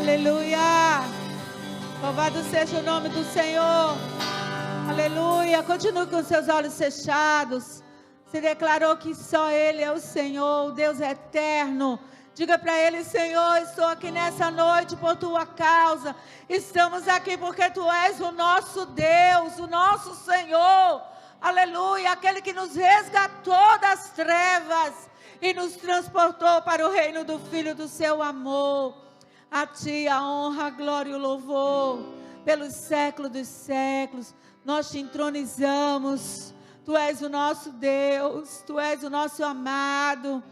Aleluia. Louvado seja o nome do Senhor. Aleluia. Continue com seus olhos fechados. Você declarou que só Ele é o Senhor, o Deus eterno. Diga para Ele: Senhor, estou aqui nessa noite por Tua causa. Estamos aqui porque Tu és o nosso Deus, o nosso Senhor. Aleluia. Aquele que nos resgatou das trevas e nos transportou para o reino do Filho do Seu amor. A Ti a honra, a glória e o louvor pelos séculos dos séculos. Nós Te entronizamos. Tu és o nosso Deus, Tu és o nosso amado,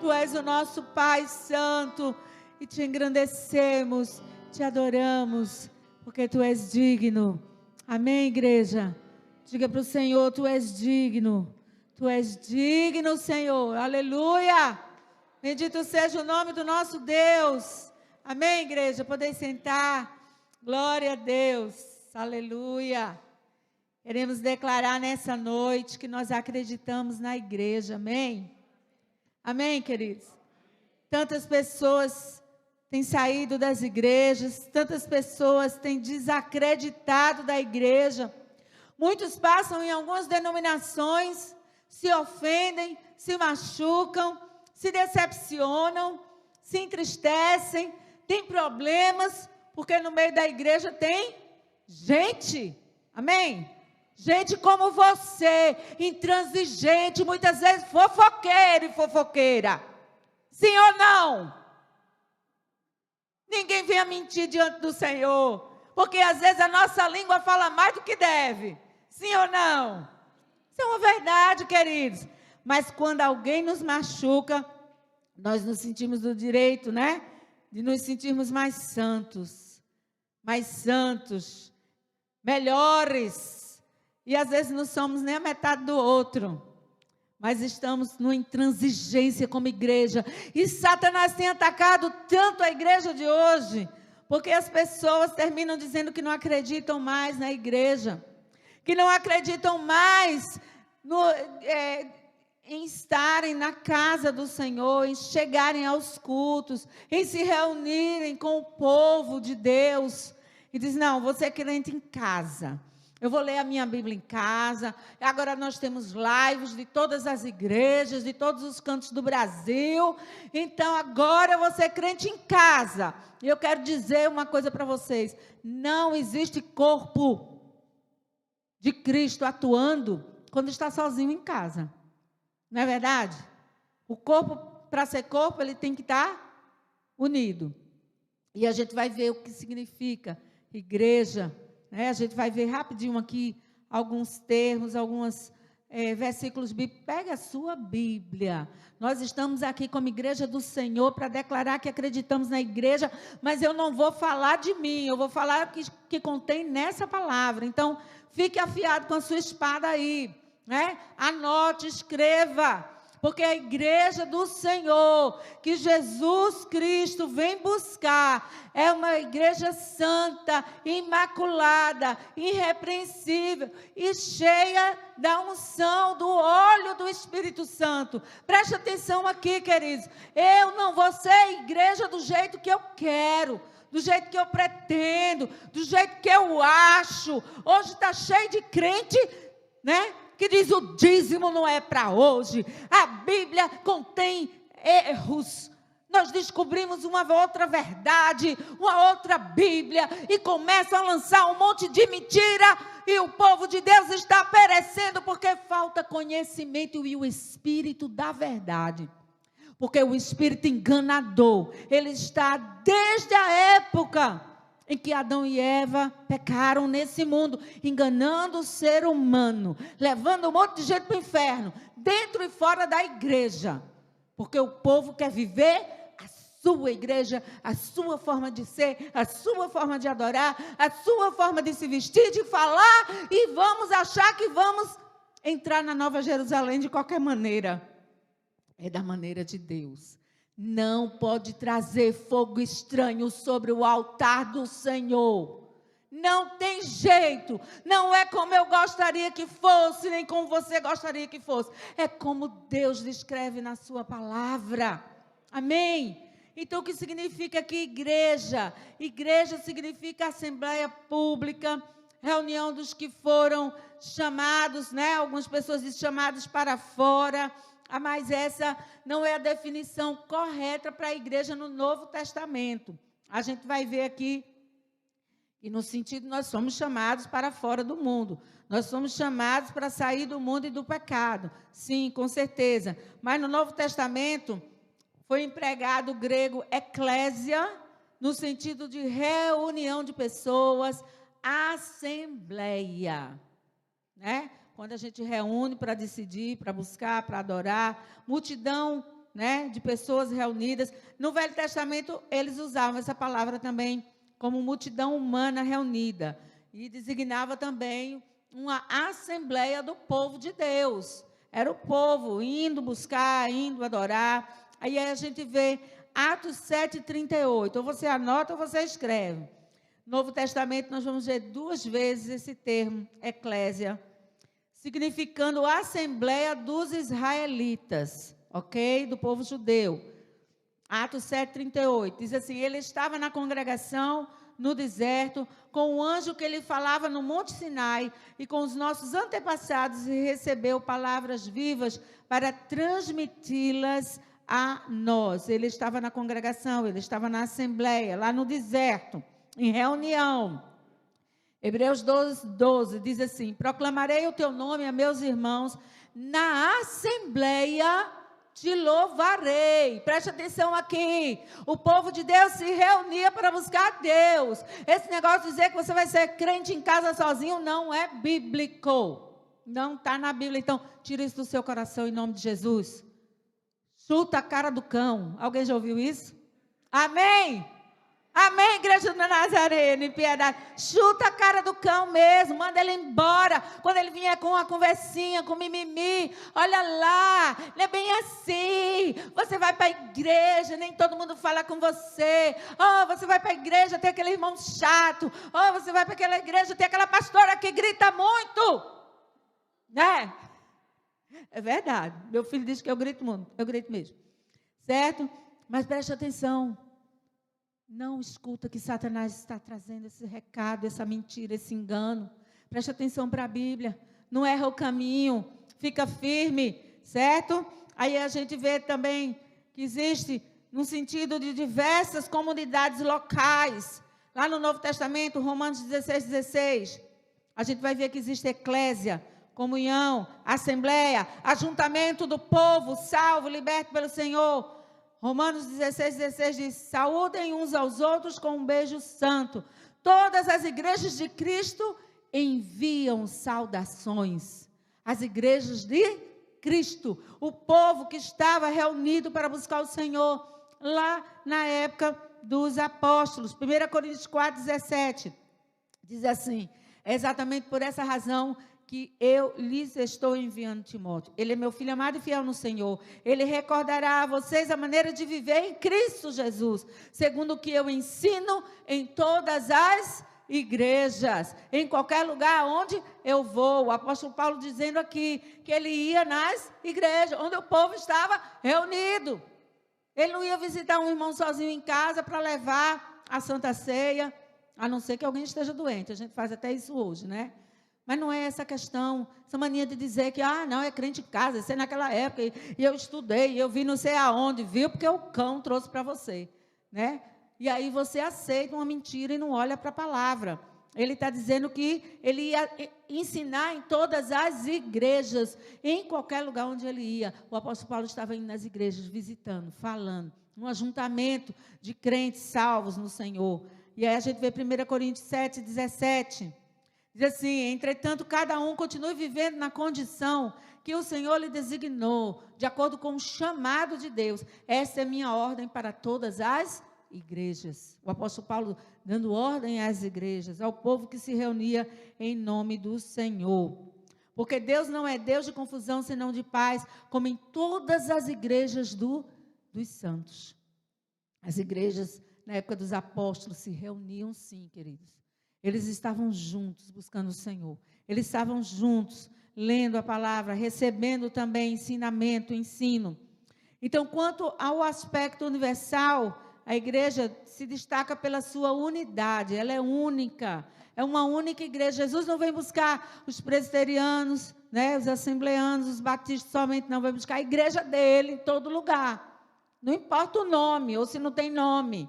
Tu és o nosso Pai Santo, e Te engrandecemos, Te adoramos, porque Tu és digno. Amém, igreja? Diga para o Senhor: Tu és digno, Senhor. Aleluia! Bendito seja o nome do nosso Deus. Amém, igreja? Podem sentar. Glória a Deus. Aleluia. Queremos declarar nessa noite que nós acreditamos na igreja, amém? Amém, queridos? Tantas pessoas têm saído das igrejas, tantas pessoas têm desacreditado da igreja. Muitos passam em algumas denominações, se ofendem, se machucam, se decepcionam, se entristecem, têm problemas, porque no meio da igreja tem gente, amém? Gente como você, intransigente, muitas vezes fofoqueiro e fofoqueira. Sim ou não? Ninguém venha mentir diante do Senhor, porque às vezes a nossa língua fala mais do que deve. Sim ou não? Isso é uma verdade, queridos. Mas quando alguém nos machuca, nós nos sentimos no direito, né? De nos sentirmos mais santos, melhores. E às vezes não somos nem a metade do outro, mas estamos numa intransigência como igreja. E Satanás tem atacado tanto a igreja de hoje, porque as pessoas terminam dizendo que não acreditam mais na igreja, que não acreditam mais em estarem na casa do Senhor, em chegarem aos cultos, em se reunirem com o povo de Deus. E diz: não, você é crente em casa. Eu vou ler a minha Bíblia em casa. Agora nós temos lives de todas as igrejas, de todos os cantos do Brasil. Então agora você é crente em casa. E eu quero dizer uma coisa para vocês: não existe corpo de Cristo atuando quando está sozinho em casa. Não é verdade? O corpo, para ser corpo, ele tem que estar unido. E a gente vai ver o que significa igreja. A gente vai ver rapidinho aqui alguns termos, alguns versículos bíblicos. Pega a sua Bíblia. Nós estamos aqui como igreja do Senhor para declarar que acreditamos na igreja, mas eu não vou falar de mim, eu vou falar que contém nessa palavra. Então, fique afiado com a sua espada aí, né? Anote, escreva. Porque a igreja do Senhor, que Jesus Cristo vem buscar, é uma igreja santa, imaculada, irrepreensível e cheia da unção, do óleo do Espírito Santo. Preste atenção aqui, queridos. Eu não vou ser a igreja do jeito que eu quero, do jeito que eu pretendo, do jeito que eu acho. Hoje está cheio de crente, né? Que diz: o dízimo não é para hoje, a Bíblia contém erros. Nós descobrimos uma outra verdade, uma outra Bíblia, e começam a lançar um monte de mentira, e o povo de Deus está perecendo, porque falta conhecimento e o Espírito da verdade. Porque o Espírito enganador, ele está desde a época em que Adão e Eva pecaram nesse mundo, enganando o ser humano, levando um monte de gente para o inferno, dentro e fora da igreja, porque o povo quer viver a sua igreja, a sua forma de ser, a sua forma de adorar, a sua forma de se vestir, de falar, e vamos achar que vamos entrar na Nova Jerusalém de qualquer maneira. É da maneira de Deus. Não pode trazer fogo estranho sobre o altar do Senhor. Não tem jeito. Não é como eu gostaria que fosse, nem como você gostaria que fosse. É como Deus descreve na sua palavra. Amém? Então, o que significa aqui igreja? Igreja significa assembleia pública, reunião dos que foram chamados, né? Algumas pessoas dizem chamados para fora. Mas essa não é a definição correta para a igreja no Novo Testamento. A gente vai ver aqui, e no sentido, nós somos chamados para fora do mundo. Nós somos chamados para sair do mundo e do pecado. Sim, com certeza. Mas no Novo Testamento, foi empregado o grego eclésia, no sentido de reunião de pessoas, assembleia, né? Quando a gente reúne para decidir, para buscar, para adorar, multidão, né, de pessoas reunidas. No Velho Testamento, eles usavam essa palavra também como multidão humana reunida. E designava também uma assembleia do povo de Deus. Era o povo indo buscar, indo adorar. Aí a gente vê Atos 7:38. Ou você anota ou você escreve. No Novo Testamento, nós vamos ver 2 vezes esse termo, eclésia, significando assembleia dos israelitas, ok? Do povo judeu. Atos 7:38, diz assim: ele estava na congregação no deserto, com o anjo que ele falava no Monte Sinai, e com os nossos antepassados, e recebeu palavras vivas para transmiti-las a nós. Ele estava na congregação, ele estava na assembleia, lá no deserto, em reunião. Hebreus 12 diz assim: proclamarei o teu nome a meus irmãos, na assembleia te louvarei. Preste atenção aqui, o povo de Deus se reunia para buscar Deus. Esse negócio de dizer que você vai ser crente em casa sozinho não é bíblico, não está na Bíblia. Então, tira isso do seu coração em nome de Jesus. Chuta a cara do cão. Alguém já ouviu isso? Amém? Amém, igreja do Nazareno, em piedade. Chuta a cara do cão mesmo, manda ele embora. Quando ele vier com uma conversinha, com mimimi, olha lá, não é bem assim. Você vai para a igreja, nem todo mundo fala com você. Oh, você vai para a igreja, tem aquele irmão chato. Oh, você vai para aquela igreja, tem aquela pastora que grita muito. Né? É verdade. Meu filho diz que eu grito muito, eu grito mesmo. Certo? Mas preste atenção. Não escuta que Satanás está trazendo esse recado, essa mentira, esse engano. Preste atenção para a Bíblia. Não erra o caminho. Fica firme, certo? Aí a gente vê também que existe, no sentido de diversas comunidades locais. Lá no Novo Testamento, Romanos 16:16, a gente vai ver que existe eclésia, comunhão, assembleia, ajuntamento do povo, salvo, liberto pelo Senhor. Romanos 16:16 diz: saúdem uns aos outros com um beijo santo. Todas as igrejas de Cristo enviam saudações. As igrejas de Cristo, o povo que estava reunido para buscar o Senhor, lá na época dos apóstolos. 1 Coríntios 4:17 diz assim: é exatamente por essa razão que eu lhes estou enviando Timóteo. Ele é meu filho amado e fiel no Senhor. Ele recordará a vocês a maneira de viver em Cristo Jesus, segundo o que eu ensino em todas as igrejas, em qualquer lugar onde eu vou. O apóstolo Paulo dizendo aqui que ele ia nas igrejas, onde o povo estava reunido. Ele não ia visitar um irmão sozinho em casa para levar a Santa Ceia, a não ser que alguém esteja doente. A gente faz até isso hoje, né? Mas não é essa questão, essa mania de dizer que, não, é crente em casa, isso é naquela época, e eu estudei, eu vi não sei aonde, viu, porque o cão trouxe para você, né? E aí você aceita uma mentira e não olha para a palavra. Ele está dizendo que ele ia ensinar em todas as igrejas, em qualquer lugar onde ele ia. O apóstolo Paulo estava indo nas igrejas, visitando, falando, um ajuntamento de crentes salvos no Senhor. E aí a gente vê 1 Coríntios 7:17. Diz assim: entretanto, cada um continue vivendo na condição que o Senhor lhe designou, de acordo com o chamado de Deus. Essa é minha ordem para todas as igrejas. O apóstolo Paulo dando ordem às igrejas, ao povo que se reunia em nome do Senhor. Porque Deus não é Deus de confusão, senão de paz, como em todas as igrejas dos santos. As igrejas, na época dos apóstolos, se reuniam sim, queridos. Eles estavam juntos buscando o Senhor. Eles estavam juntos, lendo a palavra, recebendo também ensinamento, ensino. Então, quanto ao aspecto universal, A igreja se destaca pela sua unidade, ela é única, é uma única igreja. Jesus não vem buscar os presbiterianos, né, os assembleanos, os batistas somente, não, vem buscar a igreja dele em todo lugar. Não importa o nome, ou se não tem nome,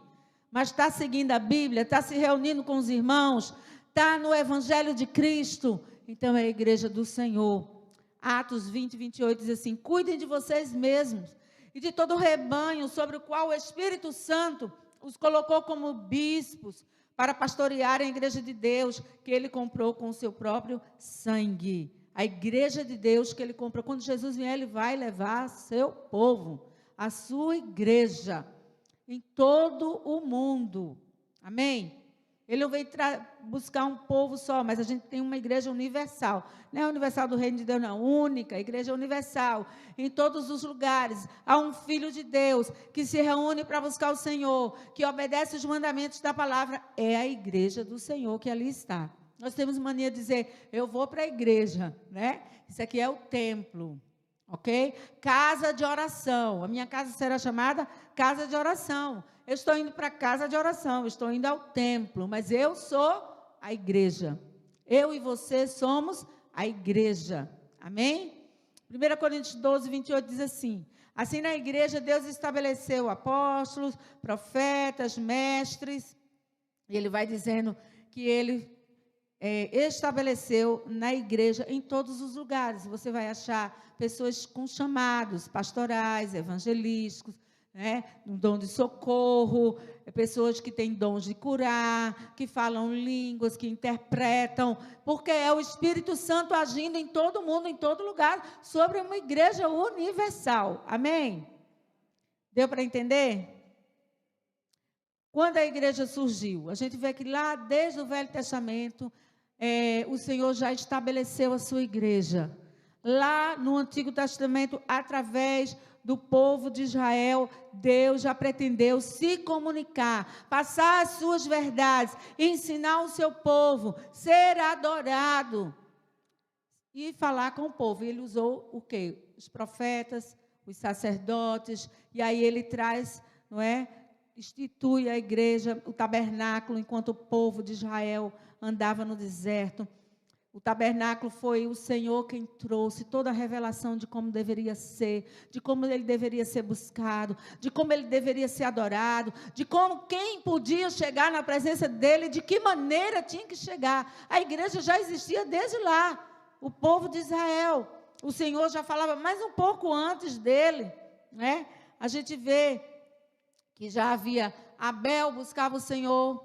mas está seguindo a Bíblia, está se reunindo com os irmãos, está no Evangelho de Cristo, então é a igreja do Senhor. Atos 20, 28 diz assim: cuidem de vocês mesmos e de todo o rebanho sobre o qual o Espírito Santo os colocou como bispos para pastorearem a igreja de Deus, que ele comprou com o seu próprio sangue. A igreja de Deus que ele comprou. Quando Jesus vier, ele vai levar seu povo, a sua igreja, em todo o mundo. Amém? Ele não veio buscar um povo só, mas a gente tem uma igreja universal. Não é universal do reino de Deus, não. Única, igreja universal. Em todos os lugares. Há um filho de Deus que se reúne para buscar o Senhor, que obedece os mandamentos da palavra. É a igreja do Senhor que ali está. Nós temos mania de dizer, eu vou para a igreja, né? Isso aqui é o templo. Ok? Casa de oração. A minha casa será chamada casa de oração. Eu estou indo para a casa de oração, estou indo ao templo, mas eu sou a igreja. Eu e você somos a igreja. Amém? 1 Coríntios 12, 28 diz assim: assim na igreja Deus estabeleceu apóstolos, profetas, mestres, e ele vai dizendo que ele estabeleceu na igreja em todos os lugares. Você vai achar pessoas com chamados pastorais, evangelísticos, né, um dom de socorro, pessoas que têm dons de curar, que falam línguas, que interpretam, porque é o Espírito Santo agindo em todo mundo, em todo lugar, sobre uma igreja universal. Amém? Deu para entender? Quando a igreja surgiu, a gente vê que lá desde o Velho Testamento, o Senhor já estabeleceu a sua igreja. Lá no Antigo Testamento, através do povo de Israel, Deus já pretendeu se comunicar, passar as suas verdades, ensinar o seu povo, ser adorado e falar com o povo. Ele usou o quê? Os profetas, os sacerdotes, e aí ele traz, não é? Institui a igreja, o tabernáculo, enquanto o povo de Israel andava no deserto. O tabernáculo foi o Senhor quem trouxe toda a revelação de como deveria ser, de como ele deveria ser buscado, de como ele deveria ser adorado, de como quem podia chegar na presença dele, de que maneira tinha que chegar. A igreja já existia desde lá, o povo de Israel. O Senhor já falava mais um pouco antes dele, né? A gente vê que já havia, Abel buscava o Senhor.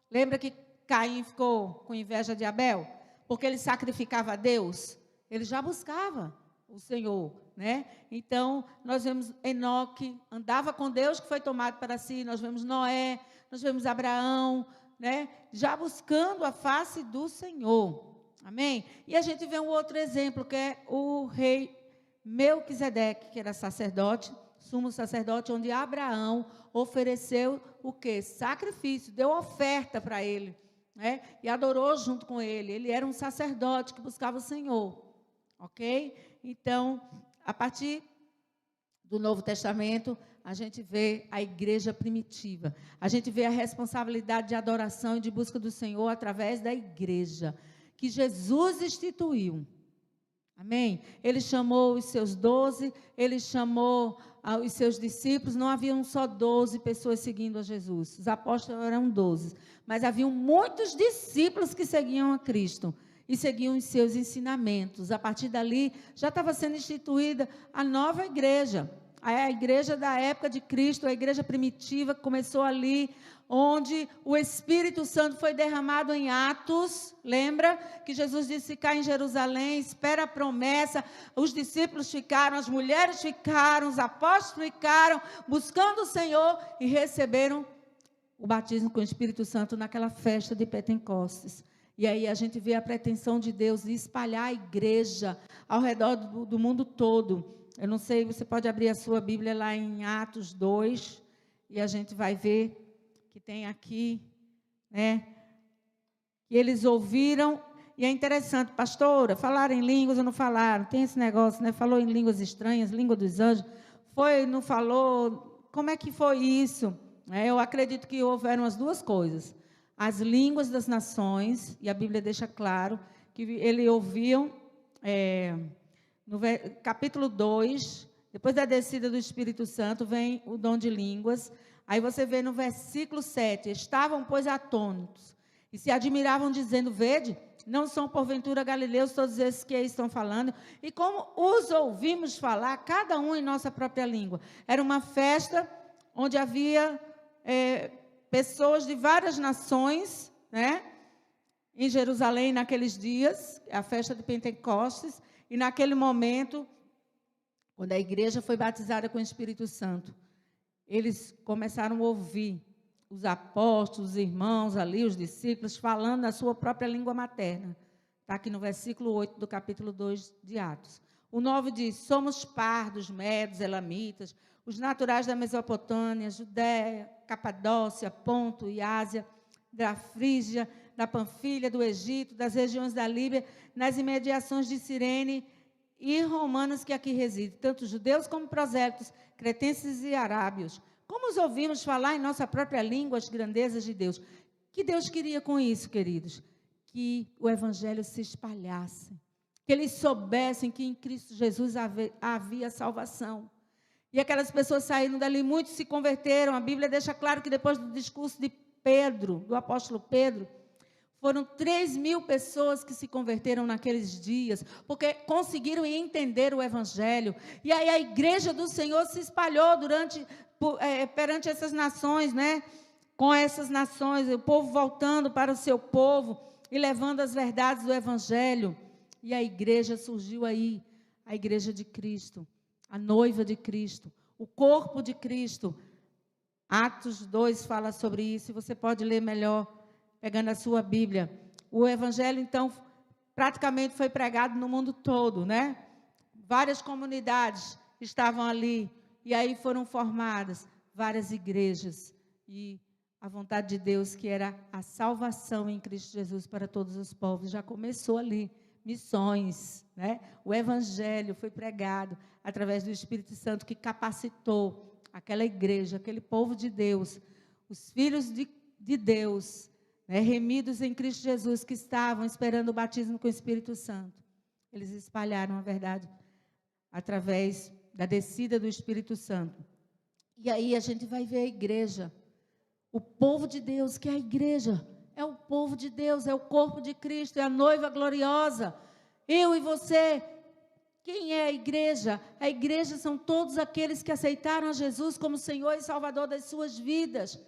Lembra que Caim ficou com inveja de Abel? Porque ele sacrificava a Deus, ele já buscava o Senhor, né? Então, nós vemos Enoque, andava com Deus, que foi tomado para si, nós vemos Noé, nós vemos Abraão, né? Já buscando a face do Senhor, amém? E a gente vê um outro exemplo, que é o rei Melquisedeque, que era sacerdote, sumo sacerdote, onde Abraão ofereceu o quê? Sacrifício, deu oferta para ele, né? E adorou junto com ele. Ele era um sacerdote que buscava o Senhor, ok? Então, a partir do Novo Testamento, a gente vê a igreja primitiva, a gente vê a responsabilidade de adoração e de busca do Senhor através da igreja, que Jesus instituiu, amém? Ele chamou os seus 12, ele chamou os seus discípulos. Não haviam só 12 pessoas seguindo a Jesus, os apóstolos eram 12, mas haviam muitos discípulos que seguiam a Cristo e seguiam os seus ensinamentos. A partir dali, já estava sendo instituída a nova igreja, a igreja da época de Cristo, a igreja primitiva, que começou ali, onde o Espírito Santo foi derramado em Atos. Lembra que Jesus disse: ficar em Jerusalém, espera a promessa. Os discípulos ficaram, as mulheres ficaram, os apóstolos ficaram, buscando o Senhor, e receberam o batismo com o Espírito Santo naquela festa de Pentecostes. E aí a gente vê a pretensão de Deus de espalhar a igreja ao redor do mundo todo. Eu não sei, você pode abrir a sua Bíblia lá em Atos 2, e a gente vai ver que tem aqui, né, que eles ouviram. E é interessante, pastora, falaram em línguas ou não falaram? Tem esse negócio, né? Falou em línguas estranhas, língua dos anjos, foi, não falou? Como é que foi isso? Eu acredito que houveram as duas coisas. As línguas das nações, e a Bíblia deixa claro que eles ouviam, no capítulo 2, depois da descida do Espírito Santo, vem o dom de línguas. Aí você vê no versículo 7, estavam, pois, atônitos, e se admiravam, dizendo, vede, não são porventura galileus todos esses que aí estão falando? E como os ouvimos falar, cada um em nossa própria língua. Era uma festa onde havia pessoas de várias nações, né? Em Jerusalém, naqueles dias, a festa de Pentecostes, e naquele momento, quando a igreja foi batizada com o Espírito Santo, eles começaram a ouvir os apóstolos, os irmãos ali, os discípulos, falando na sua própria língua materna. Está aqui no versículo 8 do capítulo 2 de Atos. O 9 diz, somos pardos, medos, elamitas, os naturais da Mesopotâmia, Judéia, Capadócia, Ponto e Ásia, da Frígia, da Panfilha, do Egito, das regiões da Líbia, nas imediações de Cirene e romanos que aqui residem, tanto judeus como prosélitos, cretenses e arábios. Como os ouvimos falar em nossa própria língua as grandezas de Deus? Que Deus queria com isso, queridos? Que o evangelho se espalhasse, que eles soubessem que em Cristo Jesus havia salvação. E aquelas pessoas saíram dali, muitos se converteram. A Bíblia deixa claro que depois do discurso de Pedro, do apóstolo Pedro, foram 3.000 pessoas que se converteram naqueles dias, porque conseguiram entender o evangelho. E aí a igreja do Senhor se espalhou perante essas nações, né? Com essas nações, o povo voltando para o seu povo e levando as verdades do evangelho. E a igreja surgiu aí, a igreja de Cristo, a noiva de Cristo, o corpo de Cristo. Atos 2 fala sobre isso, e você pode ler melhor, pegando a sua Bíblia. O evangelho, então, praticamente foi pregado no mundo todo, né? Várias comunidades estavam ali, e aí foram formadas várias igrejas, e a vontade de Deus, que era a salvação em Cristo Jesus para todos os povos, já começou ali. Missões, né? O evangelho foi pregado através do Espírito Santo, que capacitou aquela igreja, aquele povo de Deus, os filhos de Deus, né? Remidos em Cristo Jesus, que estavam esperando o batismo com o Espírito Santo. Eles espalharam a verdade através da descida do Espírito Santo. E aí a gente vai ver a igreja, o povo de Deus, que é a igreja. É o povo de Deus, é o corpo de Cristo, é a noiva gloriosa. Eu e você, quem é a igreja? A igreja são todos aqueles que aceitaram a Jesus como Senhor e Salvador das suas vidas.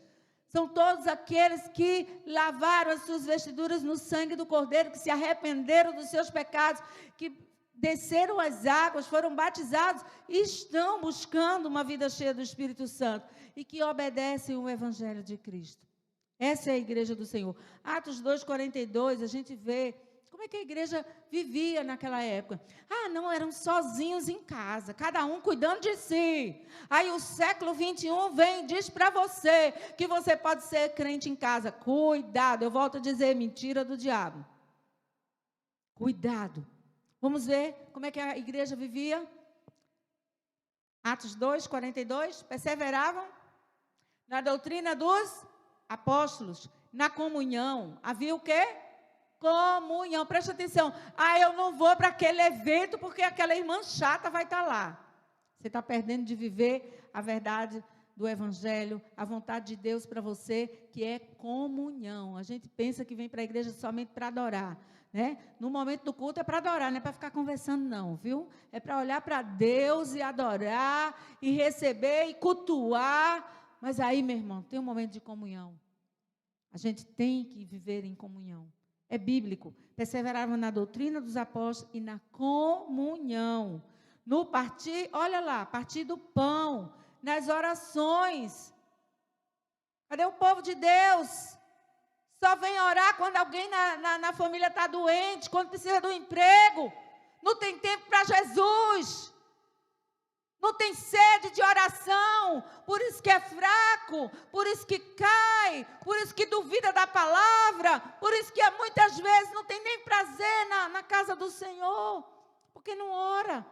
São todos aqueles que lavaram as suas vestiduras no sangue do Cordeiro, que se arrependeram dos seus pecados, que desceram as águas, foram batizados e estão buscando uma vida cheia do Espírito Santo e que obedecem o Evangelho de Cristo. Essa é a igreja do Senhor. Atos 2:42, a gente vê como é que a igreja vivia naquela época. Não, eram sozinhos em casa, cada um cuidando de si. Aí o século 21 vem e diz para você que você pode ser crente em casa. Cuidado, eu volto a dizer, mentira do diabo. Cuidado. Vamos ver como é que a igreja vivia. Atos 2:42, perseveravam na doutrina dos apóstolos, na comunhão. Havia o quê? Comunhão. Presta atenção. Eu não vou para aquele evento porque aquela irmã chata vai estar lá. Você está perdendo de viver a verdade do evangelho, a vontade de Deus para você, que é comunhão. A gente pensa que vem para a igreja somente para adorar, né? No momento do culto é para adorar, não é para ficar conversando não, viu? É para olhar para Deus e adorar, e receber, e cultuar. Mas aí, meu irmão, tem um momento de comunhão. A gente tem que viver em comunhão. É bíblico. Perseveravam na doutrina dos apóstolos e na comunhão. No partir, olha lá, partir do pão, nas orações. Cadê o povo de Deus? Só vem orar quando alguém na família está doente, quando precisa do emprego. Não tem tempo para Jesus. Não tem sede de oração, por isso que é fraco, por isso que cai, por isso que duvida da palavra, por isso que muitas vezes não tem nem prazer na casa do Senhor, porque não ora.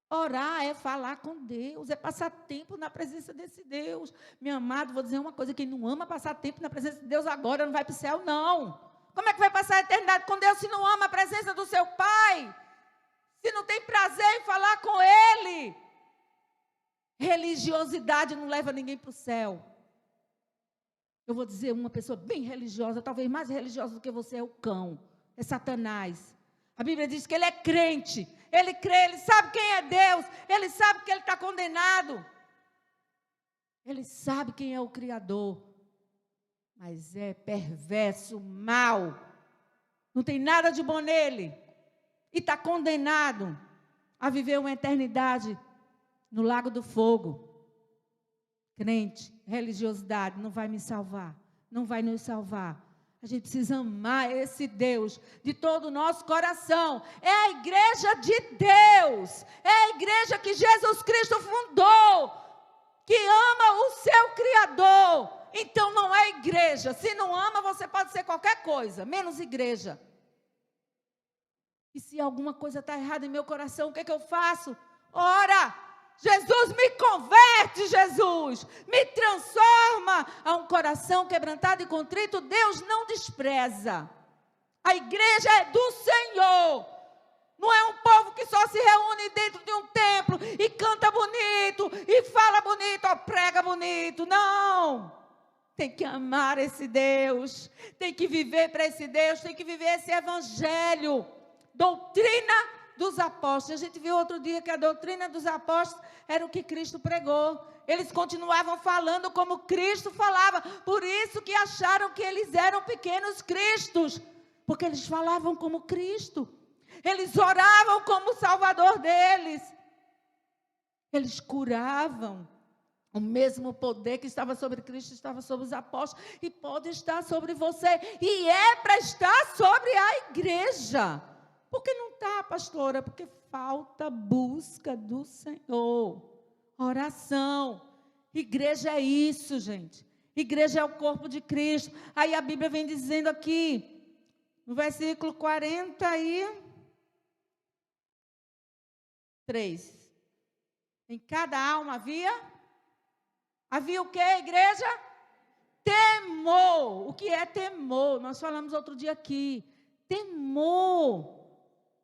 Orar é falar com Deus, é passar tempo na presença desse Deus. Meu amado, vou dizer uma coisa, quem não ama passar tempo na presença de Deus agora não vai para o céu, não. Como é que vai passar a eternidade com Deus se não ama a presença do seu Pai? Se não tem prazer em falar com Ele? Religiosidade não leva ninguém para o céu. Eu vou dizer, uma pessoa bem religiosa, talvez mais religiosa do que você, é o cão, é Satanás. A Bíblia diz que ele é crente, ele crê, ele sabe quem é Deus, ele sabe que ele está condenado. Ele sabe quem é o Criador, mas é perverso, mau, não tem nada de bom nele, e está condenado a viver uma eternidade no lago do fogo. Crente, religiosidade não vai me salvar, não vai nos salvar. A gente precisa amar esse Deus de todo o nosso coração. É a igreja de Deus, é a igreja que Jesus Cristo fundou, que ama o seu Criador. Então não é igreja. Se não ama, você pode ser qualquer coisa, menos igreja. E se alguma coisa está errada em meu coração, o que é que eu faço? Ora! Jesus, me converte, Jesus, me transforma a um coração quebrantado e contrito. Deus não despreza. A igreja é do Senhor. Não é um povo que só se reúne dentro de um templo e canta bonito, e fala bonito, ou prega bonito. Não. Tem que amar esse Deus, tem que viver para esse Deus, tem que viver esse evangelho. Doutrina dos apóstolos. A gente viu outro dia que a doutrina dos apóstolos era o que Cristo pregou. Eles continuavam falando como Cristo falava. Por isso que acharam que eles eram pequenos cristos. Porque eles falavam como Cristo. Eles oravam como o Salvador deles. Eles curavam. O mesmo poder que estava sobre Cristo estava sobre os apóstolos. E pode estar sobre você. E é para estar sobre a igreja. Por que não está, pastora? Porque falta busca do Senhor, oração. Igreja é isso, gente. Igreja é o corpo de Cristo. Aí a Bíblia vem dizendo aqui, no versículo 43. Em cada alma havia o que, igreja? Temor. O que é temor? Nós falamos outro dia aqui. Temor.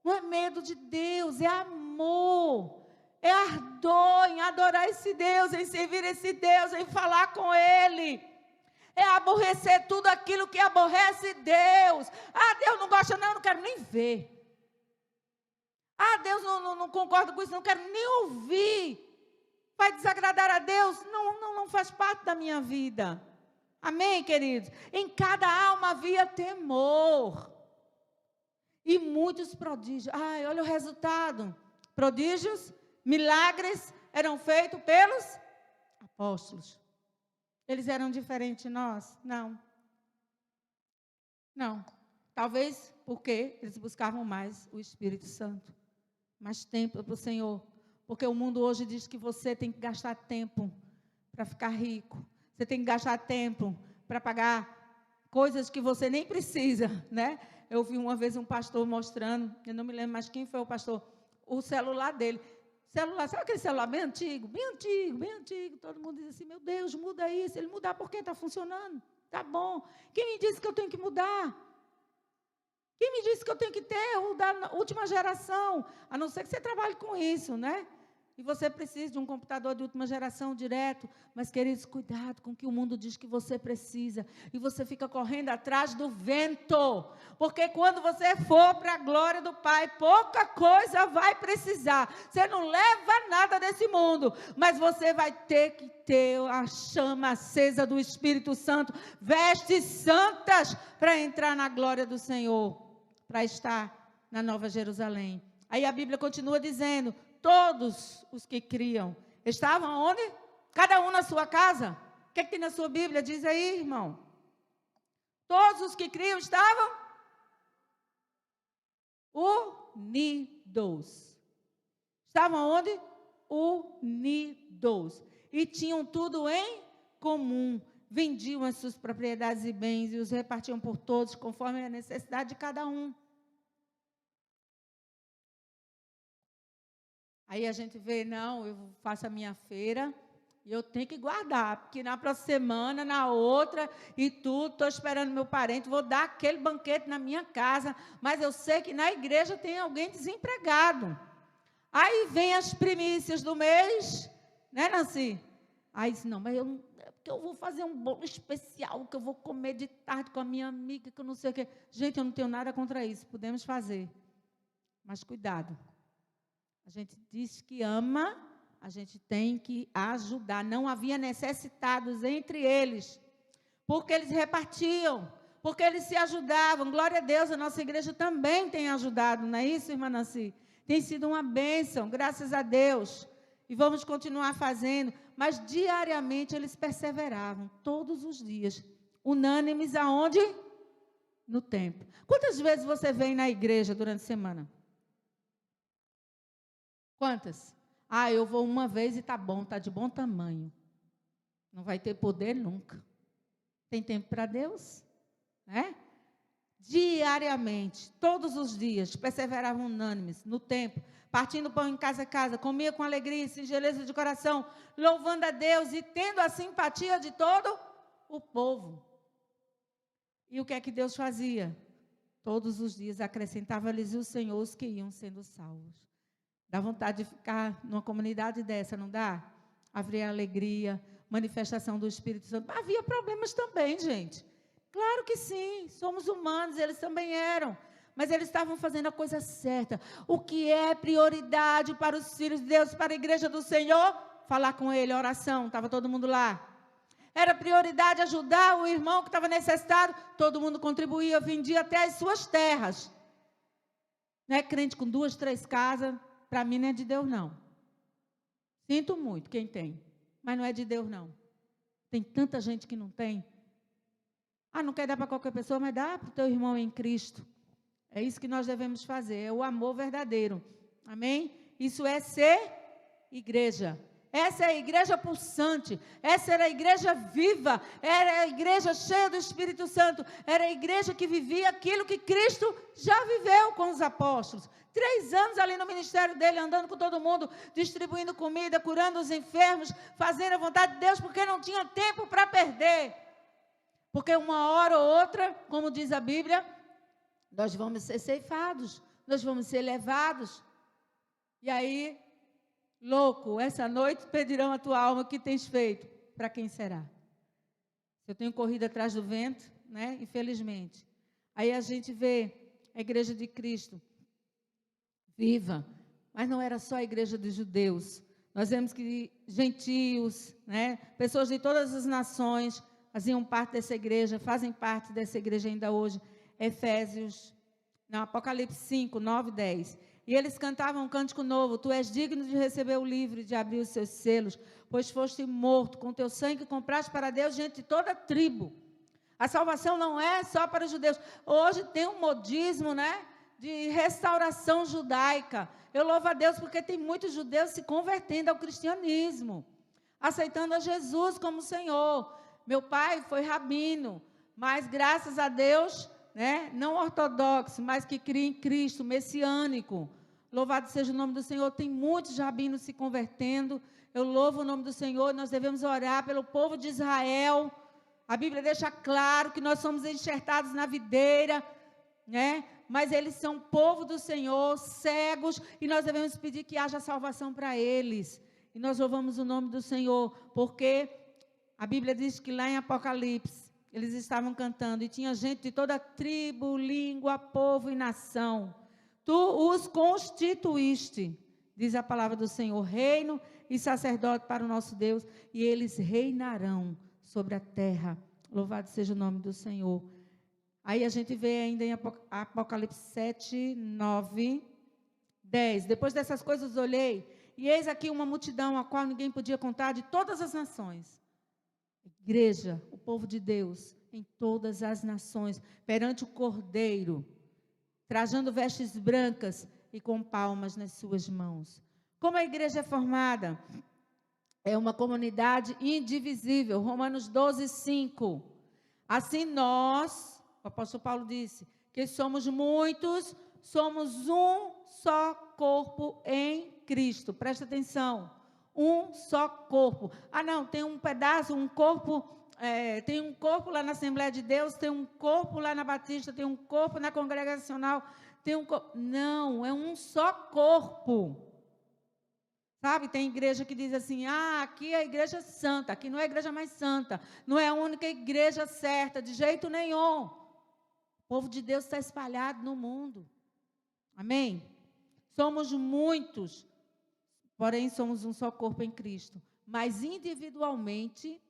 Não é medo de Deus, é amor, é ardor em adorar esse Deus, em servir esse Deus, em falar com Ele. É aborrecer tudo aquilo que aborrece Deus. Ah, Deus não gosta não, eu não quero nem ver. Ah, Deus não concorda com isso, não quero nem ouvir. Vai desagradar a Deus? Não faz parte da minha vida. Amém, queridos? Em cada alma havia temor. E muitos prodígios. Ai, olha o resultado. Prodígios, milagres eram feitos pelos apóstolos. Eles eram diferentes de nós? Não. Não. Talvez porque eles buscavam mais o Espírito Santo. Mais tempo para o Senhor. Porque o mundo hoje diz que você tem que gastar tempo para ficar rico. Você tem que gastar tempo para pagar coisas que você nem precisa, né? Eu vi uma vez um pastor mostrando, eu não me lembro mais quem foi o pastor, o celular dele. Celular, sabe aquele celular bem antigo? Bem antigo, bem antigo. Todo mundo diz assim, meu Deus, muda isso. Ele mudar por quê? Está funcionando. Está bom. Quem me disse que eu tenho que mudar? Quem me disse que eu tenho que ter o da última geração? A não ser que você trabalhe com isso, né? E você precisa de um computador de última geração direto. Mas, queridos, cuidado com o que o mundo diz que você precisa. E você fica correndo atrás do vento. Porque quando você for para a glória do Pai, pouca coisa vai precisar. Você não leva nada desse mundo. Mas você vai ter que ter a chama acesa do Espírito Santo. Vestes santas para entrar na glória do Senhor. Para estar na Nova Jerusalém. Aí a Bíblia continua dizendo... Todos os que criam estavam onde? Cada um na sua casa. O que tem na sua Bíblia? Diz aí, irmão. Todos os que criam estavam unidos. Estavam onde? Unidos. E tinham tudo em comum. Vendiam as suas propriedades e bens e os repartiam por todos, conforme a necessidade de cada um. Aí a gente vê, não, eu faço a minha feira e eu tenho que guardar, porque na próxima semana, na outra e tudo, estou esperando meu parente, vou dar aquele banquete na minha casa, mas eu sei que na igreja tem alguém desempregado. Aí vem as primícias do mês, né, Nancy? Aí diz, não, mas porque eu vou fazer um bolo especial, que eu vou comer de tarde com a minha amiga, que eu não sei o quê. Gente, eu não tenho nada contra isso, podemos fazer. Mas cuidado. A gente diz que ama, a gente tem que ajudar. Não havia necessitados entre eles, porque eles repartiam, porque eles se ajudavam. Glória a Deus, a nossa igreja também tem ajudado, não é isso, irmã Nancy? Tem sido uma bênção, graças a Deus. E vamos continuar fazendo. Mas diariamente eles perseveravam, todos os dias. Unânimes aonde? No templo. Quantas vezes você vem na igreja durante a semana? Quantas? Ah, eu vou uma vez e está bom, está de bom tamanho. Não vai ter poder nunca. Tem tempo para Deus? Né? Diariamente, todos os dias, perseveravam unânimes no templo, partindo pão em casa a casa, comia com alegria e singeleza de coração, louvando a Deus e tendo a simpatia de todo o povo. E o que é que Deus fazia? Todos os dias acrescentava-lhes o Senhor os que iam sendo salvos. Dá vontade de ficar numa comunidade dessa, não dá? Havia alegria, manifestação do Espírito Santo. Mas havia problemas também, gente. Claro que sim, somos humanos, eles também eram. Mas eles estavam fazendo a coisa certa. O que é prioridade para os filhos de Deus, para a igreja do Senhor? Falar com ele, oração, estava todo mundo lá. Era prioridade ajudar o irmão que estava necessitado, todo mundo contribuía, vendia até as suas terras. Não é crente com 2, 3 casas, para mim não é de Deus não. Sinto muito quem tem, mas não é de Deus não. Tem tanta gente que não tem. Ah, não quer dar para qualquer pessoa, mas dá para o teu irmão em Cristo. É isso que nós devemos fazer, é o amor verdadeiro. Amém? Isso é ser igreja. Essa é a igreja pulsante, essa era a igreja viva, era a igreja cheia do Espírito Santo, era a igreja que vivia aquilo que Cristo já viveu com os apóstolos. 3 anos ali no ministério dele, andando com todo mundo, distribuindo comida, curando os enfermos, fazendo a vontade de Deus, porque não tinha tempo para perder. Porque uma hora ou outra, como diz a Bíblia, nós vamos ser ceifados, nós vamos ser levados. E aí, louco, essa noite pedirão a tua alma, o que tens feito? Para quem será? Eu tenho corrido atrás do vento, né? Infelizmente. Aí a gente vê a igreja de Cristo viva, mas não era só a igreja dos judeus. Nós vemos que gentios, né? Pessoas de todas as nações faziam parte dessa igreja, fazem parte dessa igreja ainda hoje. Apocalipse 5, 9, 10. E eles cantavam um cântico novo: tu és digno de receber o livro e de abrir os seus selos, pois foste morto, com teu sangue compraste para Deus gente de toda tribo. A salvação não é só para os judeus. Hoje tem um modismo, né, de restauração judaica. Eu louvo a Deus porque tem muitos judeus se convertendo ao cristianismo, aceitando a Jesus como Senhor. Meu pai foi rabino, mas graças a Deus, né, não ortodoxo, mas que cria em Cristo, messiânico. Louvado seja o nome do Senhor. Tem muitos rabinos se convertendo. Eu louvo o nome do Senhor. Nós devemos orar pelo povo de Israel. A Bíblia deixa claro que nós somos enxertados na videira, né? Mas eles são povo do Senhor, cegos, e nós devemos pedir que haja salvação para eles. E nós louvamos o nome do Senhor, porque a Bíblia diz que lá em Apocalipse, eles estavam cantando, e tinha gente de toda tribo, língua, povo e nação. Tu os constituíste, diz a palavra do Senhor, reino e sacerdote para o nosso Deus, e eles reinarão sobre a terra. Louvado seja o nome do Senhor. Aí a gente vê ainda em Apocalipse 7, 9, 10. Depois dessas coisas olhei, e eis aqui uma multidão a qual ninguém podia contar, de todas as nações. Igreja, o povo de Deus, em todas as nações, perante o Cordeiro, trajando vestes brancas e com palmas nas suas mãos. Como a igreja é formada? É uma comunidade indivisível. Romanos 12, 5. Assim nós, o apóstolo Paulo disse, que somos muitos, somos um só corpo em Cristo. Presta atenção. Um só corpo. Ah, não, tem um pedaço, um corpo, tem um corpo lá na Assembleia de Deus, tem um corpo lá na Batista, tem um corpo na Congregacional, tem um corpo. Não, é um só corpo. Sabe, tem igreja que diz assim, aqui é a igreja santa, aqui não é a igreja mais santa, não é a única igreja certa, de jeito nenhum. O povo de Deus está espalhado no mundo. Amém? Somos muitos, porém somos um só corpo em Cristo. Mas individualmente,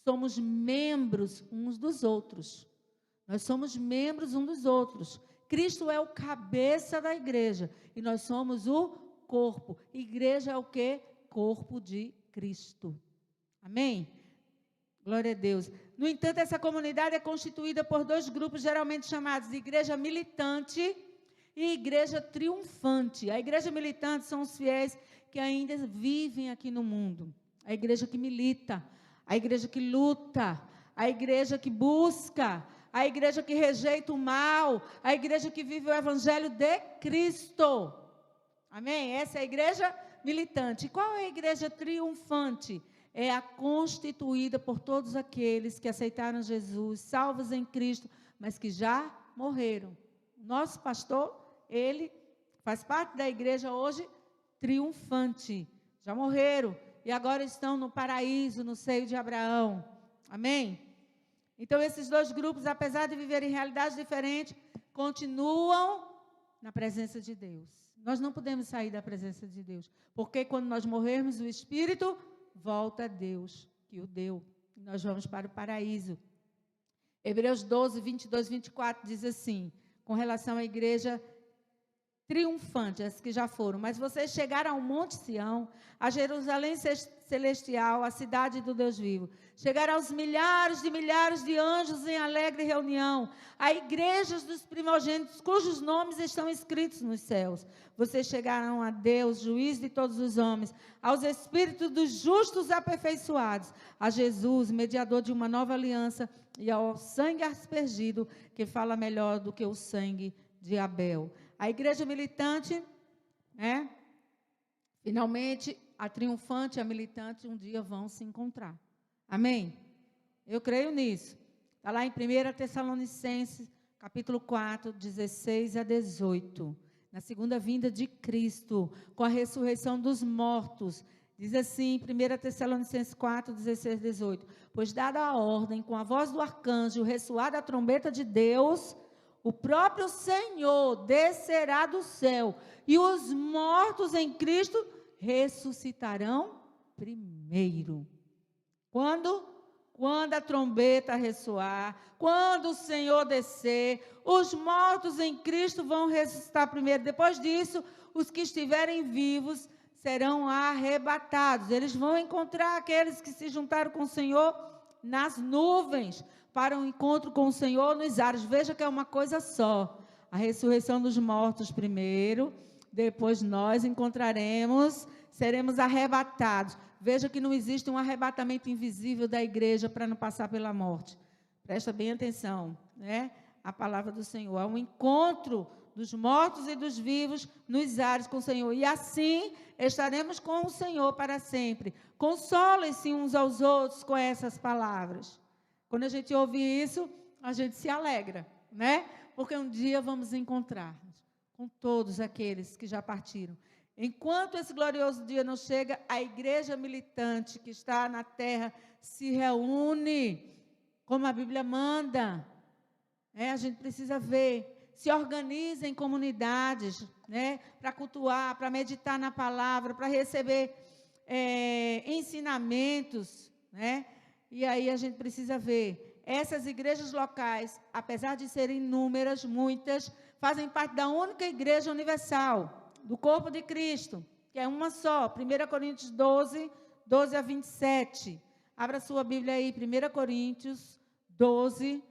somos membros uns dos outros. Nós somos membros uns dos outros. Cristo é o cabeça da igreja e nós somos o corpo. Igreja é o quê? Corpo de Cristo. Amém? Glória a Deus. No entanto, essa comunidade é constituída por dois grupos geralmente chamados de igreja militante e igreja triunfante. A igreja militante são os fiéis que ainda vivem aqui no mundo. A igreja que milita, a igreja que luta, a igreja que busca, a igreja que rejeita o mal, a igreja que vive o evangelho de Cristo. Amém? Essa é a igreja militante. E qual é a igreja triunfante? É a constituída por todos aqueles que aceitaram Jesus, salvos em Cristo, mas que já morreram. Nosso pastor, ele faz parte da igreja hoje triunfante. Já morreram e agora estão no paraíso, no seio de Abraão. Amém? Então, esses dois grupos, apesar de viverem realidades diferentes, continuam na presença de Deus. Nós não podemos sair da presença de Deus, porque quando nós morrermos, o Espírito volta a Deus, que o deu, e nós vamos para o paraíso. Hebreus 12, 22, 24 diz assim, com relação à igreja triunfante, as que já foram, mas vocês chegaram ao Monte Sião, a Jerusalém celestial, a cidade do Deus vivo, chegaram aos milhares de anjos em alegre reunião, a igrejas dos primogênitos, cujos nomes estão escritos nos céus. Vocês chegaram a Deus, juiz de todos os homens, aos espíritos dos justos aperfeiçoados, a Jesus, mediador de uma nova aliança, e ao sangue aspergido, que fala melhor do que o sangue de Abel. A igreja militante, finalmente, a triunfante e a militante um dia vão se encontrar. Amém? Eu creio nisso. Está lá em 1 Tessalonicenses, capítulo 4, 16 a 18. Na segunda vinda de Cristo, com a ressurreição dos mortos. Diz assim, 1 Tessalonicenses 4, 16 a 18. Pois dada a ordem, com a voz do arcanjo, ressoar da trombeta de Deus, o próprio Senhor descerá do céu, e os mortos em Cristo ressuscitarão primeiro. Quando? Quando a trombeta ressoar, quando o Senhor descer, os mortos em Cristo vão ressuscitar primeiro. Depois disso, os que estiverem vivos serão arrebatados. Eles vão encontrar aqueles que se juntaram com o Senhor nas nuvens, para um encontro com o Senhor nos ares. Veja que é uma coisa só. A ressurreição dos mortos primeiro, depois nós encontraremos, seremos arrebatados. Veja que não existe um arrebatamento invisível da igreja para não passar pela morte. Presta bem atenção, a palavra do Senhor. É um encontro dos mortos e dos vivos nos ares com o Senhor. E assim estaremos com o Senhor para sempre. Consolem-se uns aos outros com essas palavras. Quando a gente ouve isso, a gente se alegra, Porque um dia vamos encontrar-nos com todos aqueles que já partiram. Enquanto esse glorioso dia não chega, a igreja militante que está na terra se reúne, como a Bíblia manda. A gente precisa ver, se organiza em comunidades, para cultuar, para meditar na palavra, para receber ensinamentos, E aí a gente precisa ver, essas igrejas locais, apesar de serem inúmeras, muitas, fazem parte da única igreja universal, do corpo de Cristo, que é uma só, 1 Coríntios 12, 12 a 27. Abra sua Bíblia aí, 1 Coríntios 12,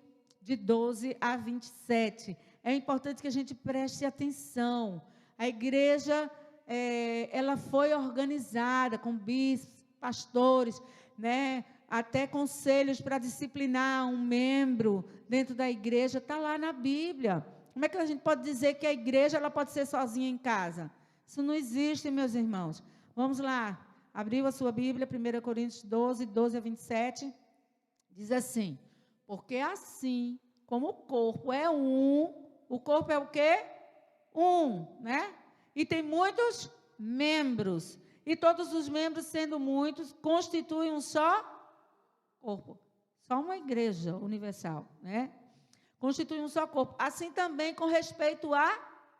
de 12 a 27. É importante que a gente preste atenção. A igreja, ela foi organizada com bispos, pastores, até conselhos para disciplinar um membro dentro da igreja, está lá na Bíblia. Como é que a gente pode dizer que a igreja ela pode ser sozinha em casa? Isso não existe, meus irmãos. Vamos lá. Abriu a sua Bíblia, 1 Coríntios 12, 12 a 27. Diz assim: porque assim como o corpo é o corpo é o quê? Né? E tem muitos membros. E todos os membros, sendo muitos, constituem um só corpo. Só uma igreja universal, né? Constitui um só corpo. Assim também com respeito a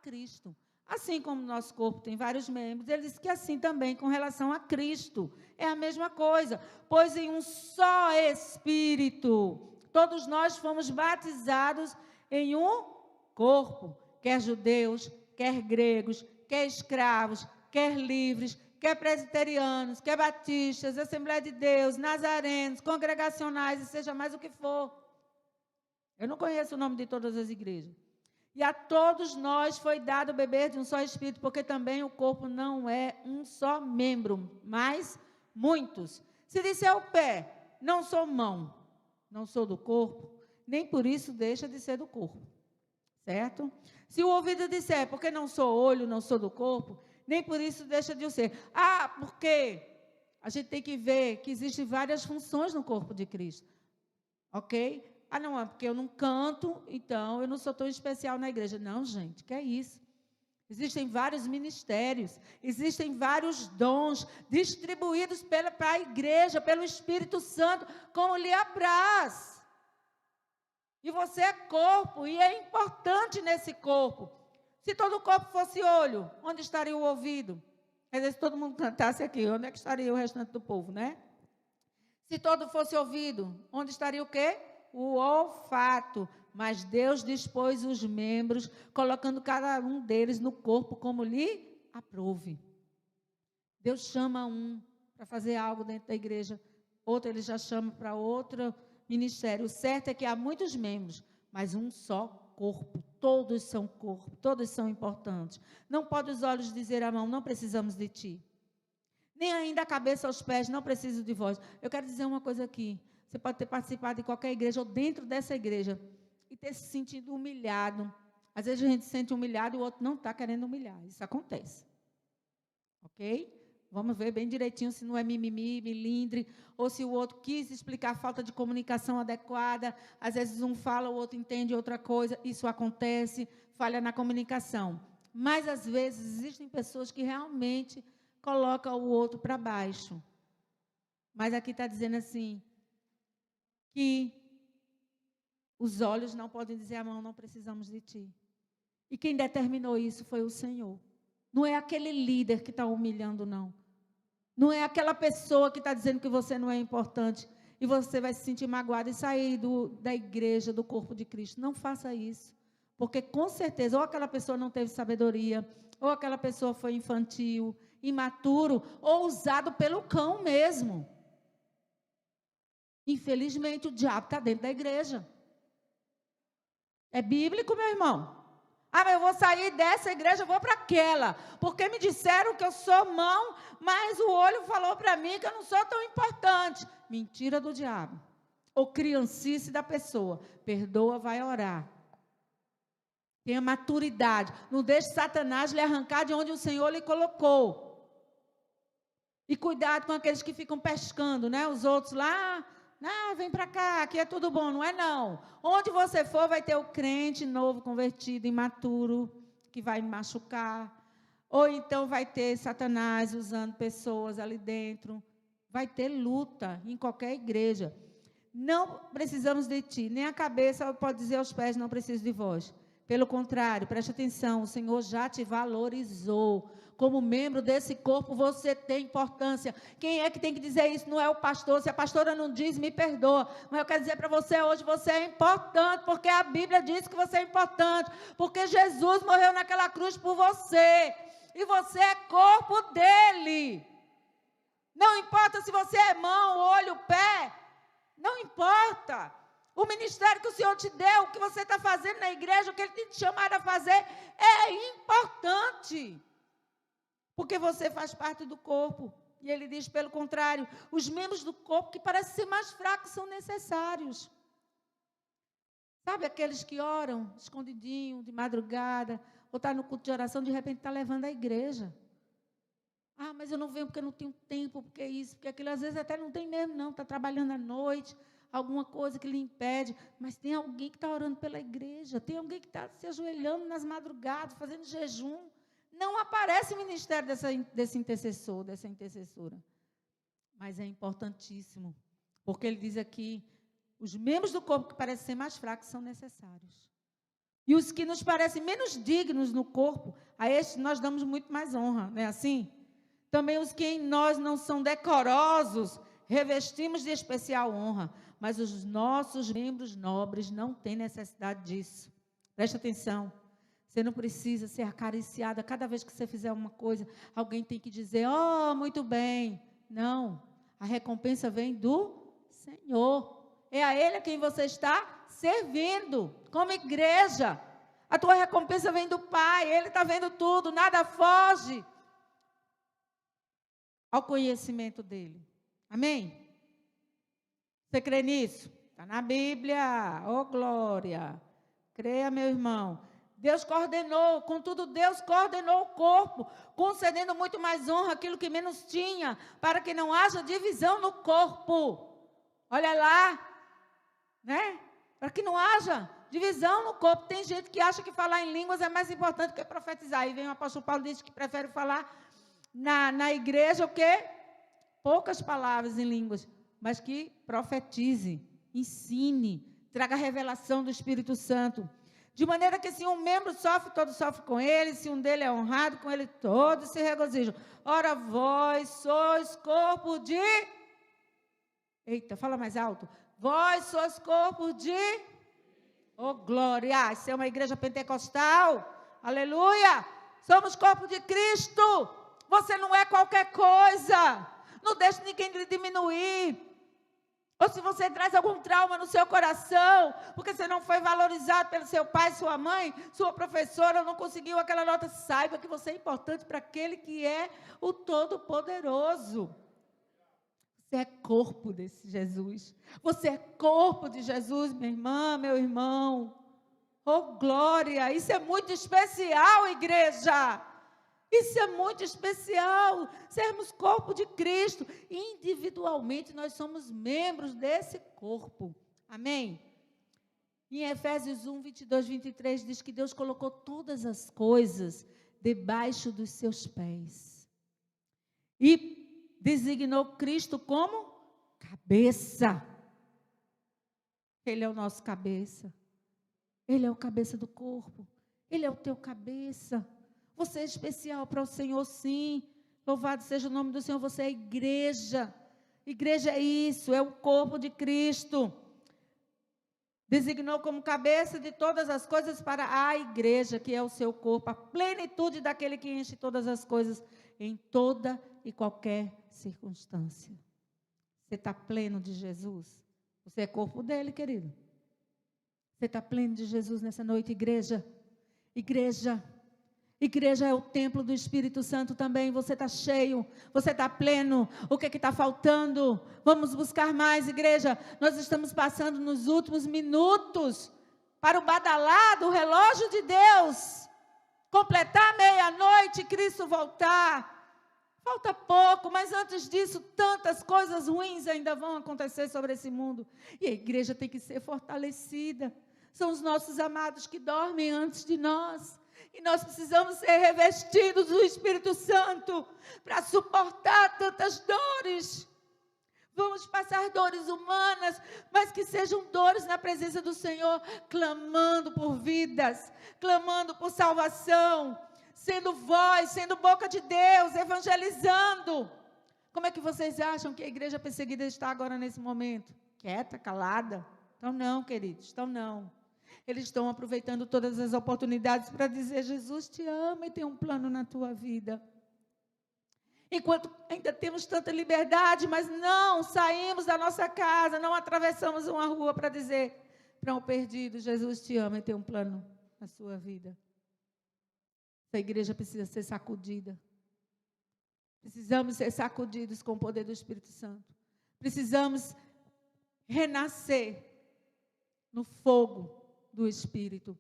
Cristo. Assim como o nosso corpo tem vários membros, ele diz que assim também com relação a Cristo. É a mesma coisa. Pois em um só Espírito, todos nós fomos batizados em um corpo. Quer judeus, quer gregos, quer escravos, quer livres, quer presbiterianos, quer batistas, Assembleia de Deus, nazarenos, congregacionais, e seja mais o que for. Eu não conheço o nome de todas as igrejas. E a todos nós foi dado beber de um só Espírito, porque também o corpo não é um só membro, mas muitos. Se disser o pé, não sou mão, não sou do corpo, nem por isso deixa de ser do corpo. Certo? Se o ouvido disser, porque não sou olho, não sou do corpo, nem por isso deixa de o ser. Porque a gente tem que ver que existem várias funções no corpo de Cristo. Ok? Não, é porque eu não canto, então eu não sou tão especial na igreja. Não, gente, que é isso? Existem vários ministérios, existem vários dons distribuídos para a igreja, pelo Espírito Santo, como lhe apraz. E você é corpo, e é importante nesse corpo. Se todo o corpo fosse olho, onde estaria o ouvido? Quer dizer, se todo mundo cantasse aqui, onde é que estaria o restante do povo, né? Se todo fosse ouvido, onde estaria o quê? O olfato. Mas Deus dispôs os membros, colocando cada um deles no corpo como lhe aprouve. Deus chama um para fazer algo dentro da igreja, outro ele já chama para outro ministério. O certo é que há muitos membros, mas um só corpo. Todos são corpo, todos são importantes. Não pode os olhos dizer à mão, não precisamos de ti. Nem ainda a cabeça aos pés, não preciso de vós. Eu quero dizer uma coisa aqui. Você pode ter participado de qualquer igreja ou dentro dessa igreja e ter se sentido humilhado. Às vezes a gente se sente humilhado e o outro não está querendo humilhar. Isso acontece. Ok? Vamos ver bem direitinho se não é mimimi, milindre, ou se o outro quis explicar a falta de comunicação adequada. Às vezes um fala, o outro entende outra coisa. Isso acontece, falha na comunicação. Mas às vezes existem pessoas que realmente colocam o outro para baixo. Mas aqui está dizendo assim, que os olhos não podem dizer à mão, não precisamos de ti. E quem determinou isso foi o Senhor. Não é aquele líder que está humilhando, não. Não é aquela pessoa que está dizendo que você não é importante e você vai se sentir magoado e sair da igreja, do corpo de Cristo. Não faça isso. Porque com certeza, ou aquela pessoa não teve sabedoria, ou aquela pessoa foi infantil, imaturo, ou usado pelo cão mesmo. Infelizmente, o diabo está dentro da igreja. É bíblico, meu irmão? Mas eu vou sair dessa igreja, eu vou para aquela. Porque me disseram que eu sou mão, mas o olho falou para mim que eu não sou tão importante. Mentira do diabo. Ou criancice da pessoa. Perdoa, vai orar. Tenha maturidade. Não deixe Satanás lhe arrancar de onde o Senhor lhe colocou. E cuidado com aqueles que ficam pescando, né? Os outros lá... vem para cá, aqui é tudo bom. Não é não. Onde você for, vai ter o crente novo, convertido, imaturo, que vai machucar. Ou então vai ter Satanás usando pessoas ali dentro. Vai ter luta em qualquer igreja. Não precisamos de ti, nem a cabeça pode dizer aos pés, não preciso de vós. Pelo contrário, preste atenção, o Senhor já te valorizou. Como membro desse corpo, você tem importância. Quem é que tem que dizer isso? Não é o pastor. Se a pastora não diz, me perdoa. Mas eu quero dizer para você hoje, você é importante, porque a Bíblia diz que você é importante. Porque Jesus morreu naquela cruz por você. E você é corpo dele. Não importa se você é mão, olho, pé. Não importa. O ministério que o Senhor te deu, o que você está fazendo na igreja, o que Ele tem te chamado a fazer, é importante. Porque você faz parte do corpo. E ele diz, pelo contrário, os membros do corpo que parecem ser mais fracos são necessários. Sabe aqueles que oram escondidinho, de madrugada, ou está no culto de oração, de repente está levando a igreja. Ah, mas eu não venho porque eu não tenho tempo, porque isso, porque aquilo. Às vezes até não tem mesmo, não. Está trabalhando à noite, alguma coisa que lhe impede. Mas tem alguém que está orando pela igreja. Tem alguém que está se ajoelhando nas madrugadas, fazendo jejum. Não aparece o ministério desse intercessor, dessa intercessora. Mas é importantíssimo. Porque ele diz aqui, os membros do corpo que parecem ser mais fracos são necessários. E os que nos parecem menos dignos no corpo, a estes nós damos muito mais honra. Não é assim? Também os que em nós não são decorosos, revestimos de especial honra, mas os nossos membros nobres não têm necessidade disso. Preste atenção, você não precisa ser acariciada, cada vez que você fizer uma coisa, alguém tem que dizer, oh, muito bem. Não, a recompensa vem do Senhor, é a Ele a quem você está servindo, como igreja. A tua recompensa vem do Pai, Ele está vendo tudo, nada foge ao conhecimento dele. Amém? Você crê nisso? Está na Bíblia. Oh, glória. Creia, meu irmão. Deus coordenou, contudo, Deus coordenou o corpo, concedendo muito mais honra àquilo que menos tinha, para que não haja divisão no corpo. Olha lá, né? Para que não haja divisão no corpo. Tem gente que acha que falar em línguas é mais importante que profetizar. Aí vem o apóstolo Paulo e diz que prefere falar na igreja, o quê? Poucas palavras em línguas, mas que profetize, ensine, traga a revelação do Espírito Santo. De maneira que se um membro sofre, todos sofrem com ele, se um dele é honrado, com ele todos se regozijam. Ora, vós sois corpo de... Eita, fala mais alto. Vós sois corpo de... Oh, glória! Isso é uma igreja pentecostal. Aleluia! Somos corpo de Cristo. Você não é qualquer coisa. Não deixe ninguém lhe diminuir. Ou se você traz algum trauma no seu coração, porque você não foi valorizado pelo seu pai, sua mãe, sua professora, não conseguiu aquela nota, saiba que você é importante para aquele que é o Todo-Poderoso. Você é corpo desse Jesus. Você é corpo de Jesus, minha irmã, meu irmão. Oh, glória! Isso é muito especial, igreja. Isso é muito especial, sermos corpo de Cristo. Individualmente, nós somos membros desse corpo. Amém? Em Efésios 1, 22, 23, diz que Deus colocou todas as coisas debaixo dos seus pés. E designou Cristo como cabeça. Ele é o nosso cabeça. Ele é o cabeça do corpo. Ele é o teu cabeça. Você é especial para o Senhor, sim. Louvado seja o nome do Senhor. Você é igreja. Igreja é isso, é o corpo de Cristo. Designou como cabeça de todas as coisas para a igreja, que é o seu corpo, a plenitude daquele que enche todas as coisas, em toda e qualquer circunstância. Você está pleno de Jesus? Você é corpo dele, querido. Você está pleno de Jesus nessa noite, igreja? Igreja. Igreja é o templo do Espírito Santo também. Você está cheio, você está pleno. O que está faltando? Vamos buscar mais, igreja. Nós estamos passando nos últimos minutos para o badalar do relógio de Deus. Completar meia-noite e Cristo voltar. Falta pouco, mas antes disso, tantas coisas ruins ainda vão acontecer sobre esse mundo. E a igreja tem que ser fortalecida. São os nossos amados que dormem antes de nós. E nós precisamos ser revestidos do Espírito Santo para suportar tantas dores. Vamos passar dores humanas, mas que sejam dores na presença do Senhor, clamando por vidas, clamando por salvação, sendo voz, sendo boca de Deus, evangelizando. Como é que vocês acham que a igreja perseguida está agora nesse momento? Quieta, calada? Então não, queridos, então não. Eles estão aproveitando todas as oportunidades para dizer, Jesus te ama e tem um plano na tua vida. Enquanto ainda temos tanta liberdade, mas não saímos da nossa casa, não atravessamos uma rua para dizer para um perdido, Jesus te ama e tem um plano na sua vida. Essa igreja precisa ser sacudida. Precisamos ser sacudidos com o poder do Espírito Santo. Precisamos renascer no fogo do Espírito.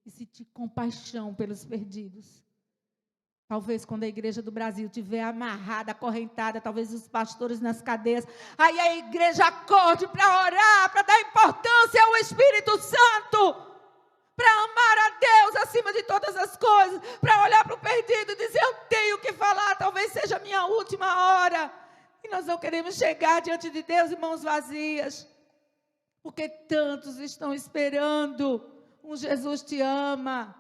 e sentir compaixão pelos perdidos. Talvez quando a igreja do Brasil estiver amarrada, acorrentada, talvez os pastores nas cadeias, aí a igreja acorde para orar, para dar importância ao Espírito Santo, para amar a Deus acima de todas as coisas, para olhar para o perdido e dizer, eu tenho que falar, talvez seja a minha última hora. E nós não queremos chegar diante de Deus em mãos vazias, porque tantos estão esperando um Jesus te ama,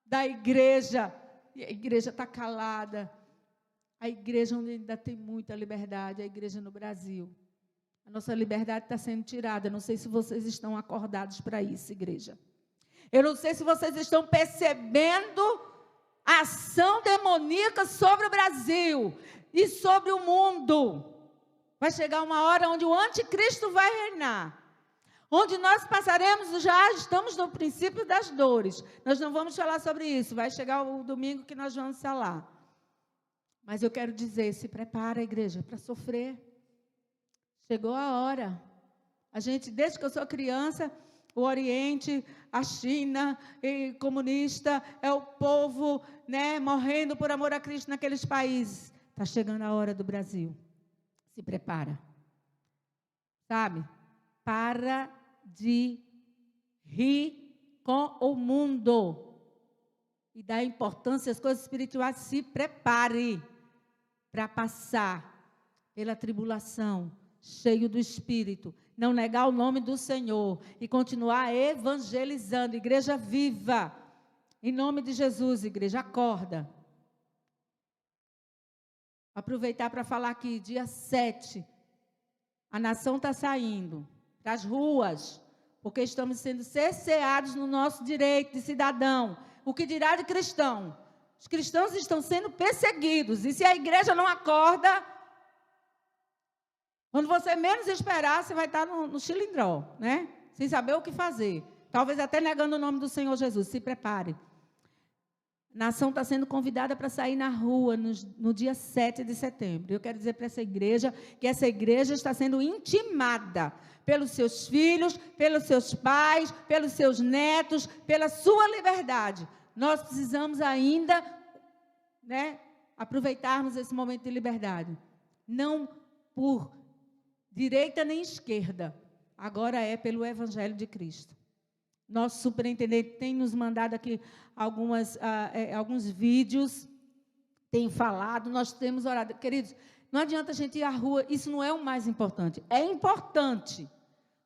da igreja, e a igreja está calada. A igreja onde ainda tem muita liberdade, a igreja no Brasil. A nossa liberdade está sendo tirada. Não sei se vocês estão acordados para isso, igreja. Eu não sei se vocês estão percebendo a ação demoníaca sobre o Brasil e sobre o mundo. Vai chegar uma hora onde o anticristo vai reinar. Onde nós passaremos, já estamos no princípio das dores. Nós não vamos falar sobre isso, vai chegar o domingo que nós vamos falar. Mas eu quero dizer, se prepara, igreja, para sofrer. Chegou a hora. A gente, desde que eu sou criança, o Oriente, a China, e comunista, é o povo, né, morrendo por amor a Cristo naqueles países. Está chegando a hora do Brasil. Se prepara. Sabe? Para de rir com o mundo e dar importância às coisas espirituais. Se prepare para passar pela tribulação, cheio do Espírito, não negar o nome do Senhor e continuar evangelizando. Igreja viva, em nome de Jesus, igreja, acorda. Aproveitar para falar aqui, dia 7, a nação está saindo das ruas, porque estamos sendo cerceados no nosso direito de cidadão. O que dirá de cristão? Os cristãos estão sendo perseguidos, e se a igreja não acorda, quando você menos esperar, você vai estar no chilindró, né? Sem saber o que fazer, talvez até negando o nome do Senhor Jesus. Se prepare. A nação está sendo convidada para sair na rua no dia 7 de setembro. Eu quero dizer para essa igreja que essa igreja está sendo intimada pelos seus filhos, pelos seus pais, pelos seus netos, pela sua liberdade. Nós precisamos ainda, né, aproveitarmos esse momento de liberdade. Não por direita nem esquerda, agora é pelo Evangelho de Cristo. Nosso superintendente tem nos mandado aqui alguns vídeos, tem falado, nós temos orado. Queridos, não adianta a gente ir à rua, isso não é o mais importante. É importante.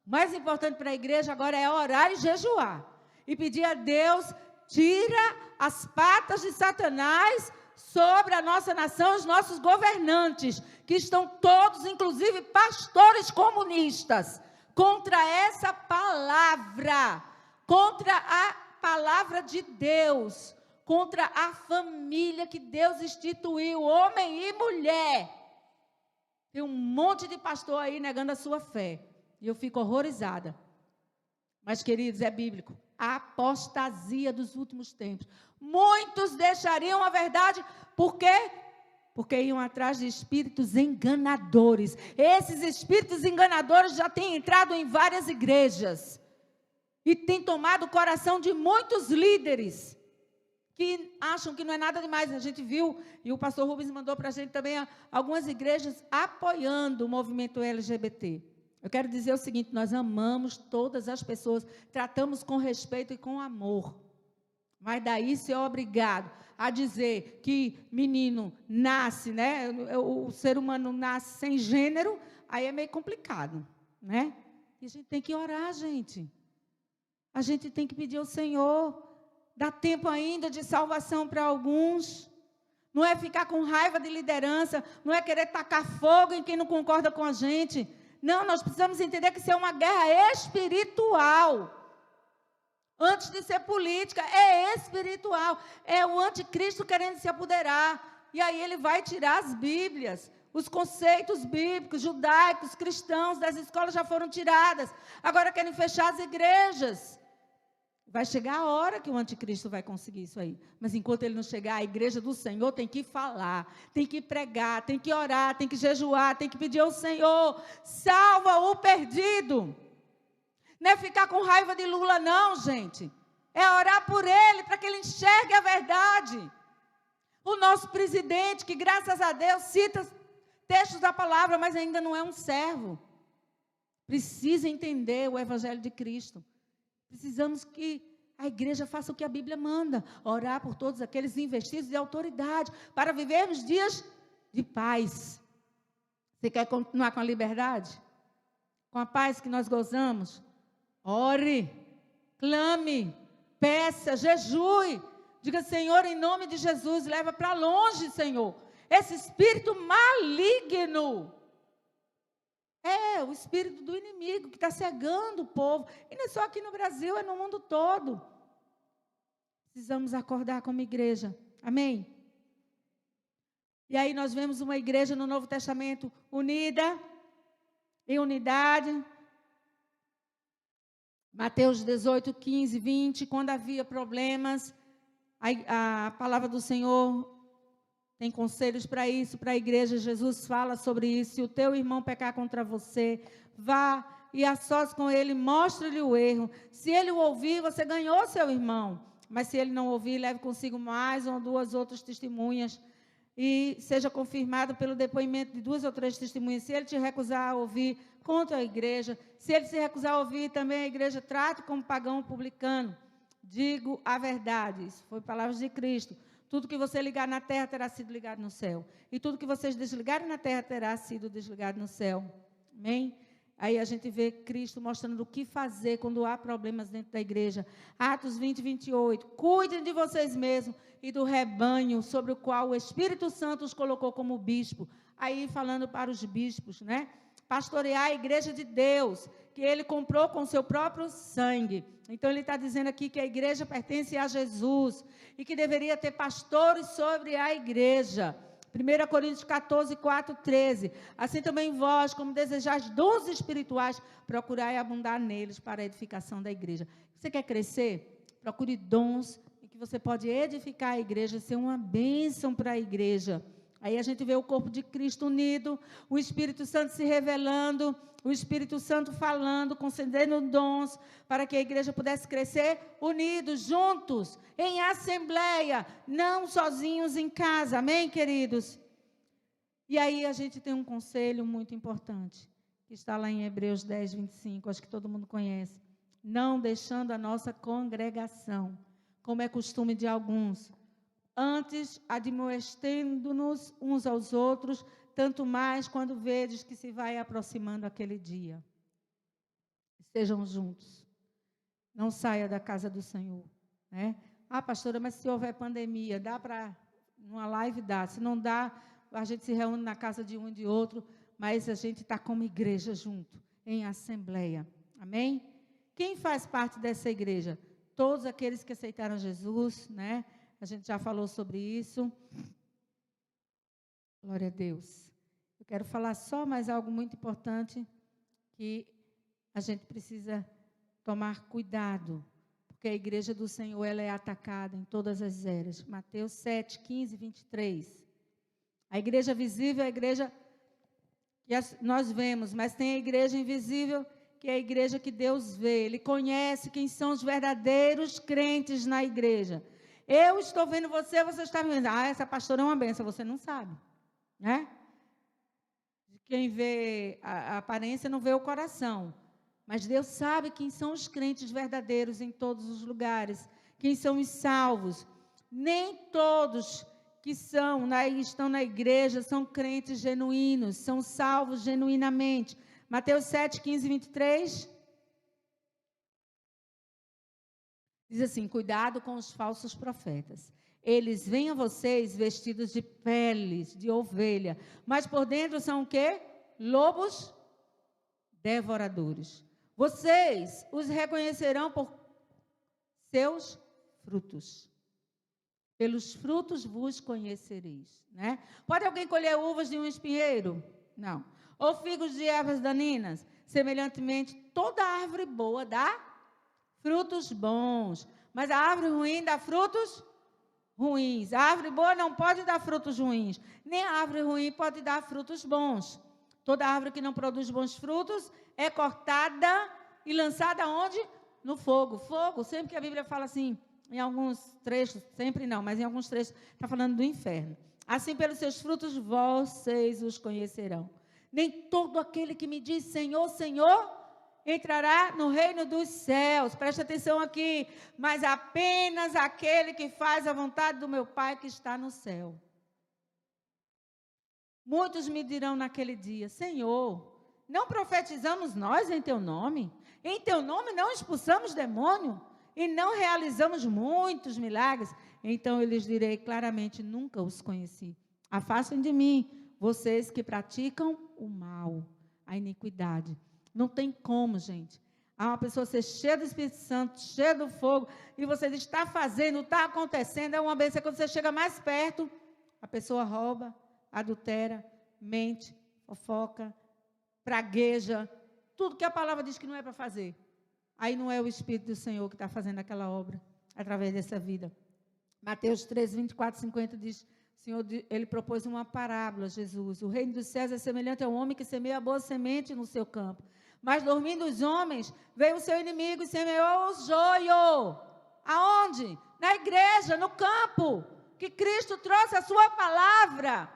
O mais importante para a igreja agora é orar e jejuar. E pedir a Deus, tira as patas de Satanás sobre a nossa nação, os nossos governantes, que estão todos, inclusive pastores comunistas, contra essa palavra, contra a palavra de Deus, contra a família que Deus instituiu, homem e mulher. Tem um monte de pastor aí negando a sua fé, e eu fico horrorizada. Mas, queridos, é bíblico. A apostasia dos últimos tempos. Muitos deixariam a verdade, por quê? Porque iam atrás de espíritos enganadores. Esses espíritos enganadores já têm entrado em várias igrejas e têm tomado o coração de muitos líderes que acham que não é nada demais. A gente viu, e o pastor Rubens mandou para a gente também, algumas igrejas apoiando o movimento LGBT. Eu quero dizer o seguinte, nós amamos todas as pessoas, tratamos com respeito e com amor. Mas daí ser obrigado a dizer que menino nasce, né? O ser humano nasce sem gênero, aí é meio complicado, né? E a gente tem que orar, gente. A gente tem que pedir ao Senhor. Dá tempo ainda de salvação para alguns. Não é ficar com raiva de liderança, não é querer tacar fogo em quem não concorda com a gente. Não, nós precisamos entender que isso é uma guerra espiritual. Antes de ser política, é espiritual. É o anticristo querendo se apoderar. E aí ele vai tirar as Bíblias, os conceitos bíblicos, judaicos, cristãos, das escolas já foram tiradas. Agora querem fechar as igrejas. Vai chegar a hora que o anticristo vai conseguir isso aí. Mas enquanto ele não chegar, a igreja do Senhor tem que falar, tem que pregar, tem que orar, tem que jejuar, tem que pedir ao Senhor, salva o perdido. Não é ficar com raiva de Lula não, gente. é orar por ele, para que ele enxergue a verdade. O nosso presidente, que graças a Deus cita textos da palavra, mas ainda não é um servo, precisa entender o evangelho de Cristo. Precisamos que a igreja faça o que a Bíblia manda, orar por todos aqueles investidos de autoridade, para vivermos dias de paz. Você quer continuar com a liberdade? Com a paz que nós gozamos? Ore, clame, peça, jejue. Diga, Senhor, em nome de Jesus, leva para longe, Senhor, esse espírito maligno. É o espírito do inimigo que está cegando o povo. E não é só aqui no Brasil, é no mundo todo. Precisamos acordar como igreja. Amém? E aí nós vemos uma igreja no Novo Testamento unida, em unidade. Mateus 18, 15, 20. Quando havia problemas, a palavra do Senhor tem conselhos para isso, para a igreja. Jesus fala sobre isso. Se o teu irmão pecar contra você, vá e a sós com ele, mostre-lhe o erro. Se ele o ouvir, você ganhou seu irmão. Mas se ele não ouvir, leve consigo mais 1 ou 2 outras testemunhas, e seja confirmado pelo depoimento de 2 ou 3 testemunhas. Se ele te recusar a ouvir, conta à igreja. Se ele se recusar a ouvir, também a igreja trata como pagão publicano. Digo a verdade. Isso foi palavras de Cristo. Tudo que você ligar na terra terá sido ligado no céu. E tudo que vocês desligarem na terra terá sido desligado no céu. Amém? Aí a gente vê Cristo mostrando o que fazer quando há problemas dentro da igreja. Atos 20, 28. Cuidem de vocês mesmos e do rebanho sobre o qual o Espírito Santo os colocou como bispo. Aí falando para os bispos, né? Pastorear a igreja de Deus, que ele comprou com seu próprio sangue. Então ele está dizendo aqui que a igreja pertence a Jesus e que deveria ter pastores sobre a igreja. 1 Coríntios 14, 4, 13. Assim também vós, como desejais dons espirituais, procurai abundar neles para a edificação da igreja. Você quer crescer? Procure dons em que você pode edificar a igreja, ser uma bênção para a igreja. Aí a gente vê o corpo de Cristo unido, o Espírito Santo se revelando, o Espírito Santo falando, concedendo dons, para que a igreja pudesse crescer unidos, juntos, em assembleia, não sozinhos em casa. Amém, queridos? E aí a gente tem um conselho muito importante, que está lá em Hebreus 10, 25, acho que todo mundo conhece. Não deixando a nossa congregação, como é costume de alguns, antes admoestando-nos uns aos outros, tanto mais quando vedes que se vai aproximando aquele dia. Estejam juntos. Não saia da casa do Senhor, né? Ah, pastora, mas se houver pandemia, dá para, numa live dá. Se não dá, a gente se reúne na casa de um e de outro, mas a gente está como igreja junto, em assembleia. Amém? Quem faz parte dessa igreja? Todos aqueles que aceitaram Jesus, né? A gente já falou sobre isso. Glória a Deus. Eu quero falar só mais algo muito importante, que a gente precisa tomar cuidado, porque a igreja do Senhor, ela é atacada em todas as eras. Mateus 7, 15, 23. A igreja visível é a igreja que nós vemos, mas tem a igreja invisível, que é a igreja que Deus vê. Ele conhece quem são os verdadeiros crentes na igreja. Eu estou vendo você, você está me vendo. Ah, essa pastora é uma benção, você não sabe, né? Quem vê a aparência não vê o coração. Mas Deus sabe quem são os crentes verdadeiros em todos os lugares, quem são os salvos. Nem todos que estão na igreja são crentes genuínos, são salvos genuinamente. Mateus 7, 15, 23. Diz assim: cuidado com os falsos profetas. Eles vêm a vocês vestidos de peles de ovelha, mas por dentro são o quê? Lobos devoradores. Vocês os reconhecerão por seus frutos. Pelos frutos vos conhecereis, né? Pode alguém colher uvas de um espinheiro? Não. Ou figos de ervas daninhas? Semelhantemente, toda árvore boa dá frutos bons, mas a árvore ruim dá frutos ruins. A árvore boa não pode dar frutos ruins, nem a árvore ruim pode dar frutos bons. Toda árvore que não produz bons frutos é cortada e lançada onde? no fogo. Fogo, sempre que a Bíblia fala assim, em alguns trechos, sempre não, mas em alguns trechos, está falando do inferno. Assim, pelos seus frutos, vocês os conhecerão. Nem todo aquele que me diz Senhor, Senhor, entrará no reino dos céus. Preste atenção aqui. Mas apenas aquele que faz a vontade do meu Pai que está no céu. Muitos me dirão naquele dia, Senhor, não profetizamos nós em teu nome? Em teu nome não expulsamos demônio? E não realizamos muitos milagres? Então eu lhes direi claramente, nunca os conheci. Afastem de mim, vocês que praticam o mal, a iniquidade. Não tem como, gente. Há uma pessoa ser cheia do Espírito Santo, cheia do fogo, e você está fazendo, está acontecendo, é uma bênção. Quando você chega mais perto, a pessoa rouba, adultera, mente, fofoca, pragueja, tudo que a palavra diz que não é para fazer. Aí não é o Espírito do Senhor que está fazendo aquela obra, através dessa vida. Mateus 13, 24, 50 diz, Senhor, ele propôs uma parábola, Jesus. O reino dos céus é semelhante ao homem que semeia a boa semente no seu campo. Mas dormindo os homens, veio o seu inimigo e semeou o joio. Aonde? Na igreja, no campo, que Cristo trouxe a sua palavra.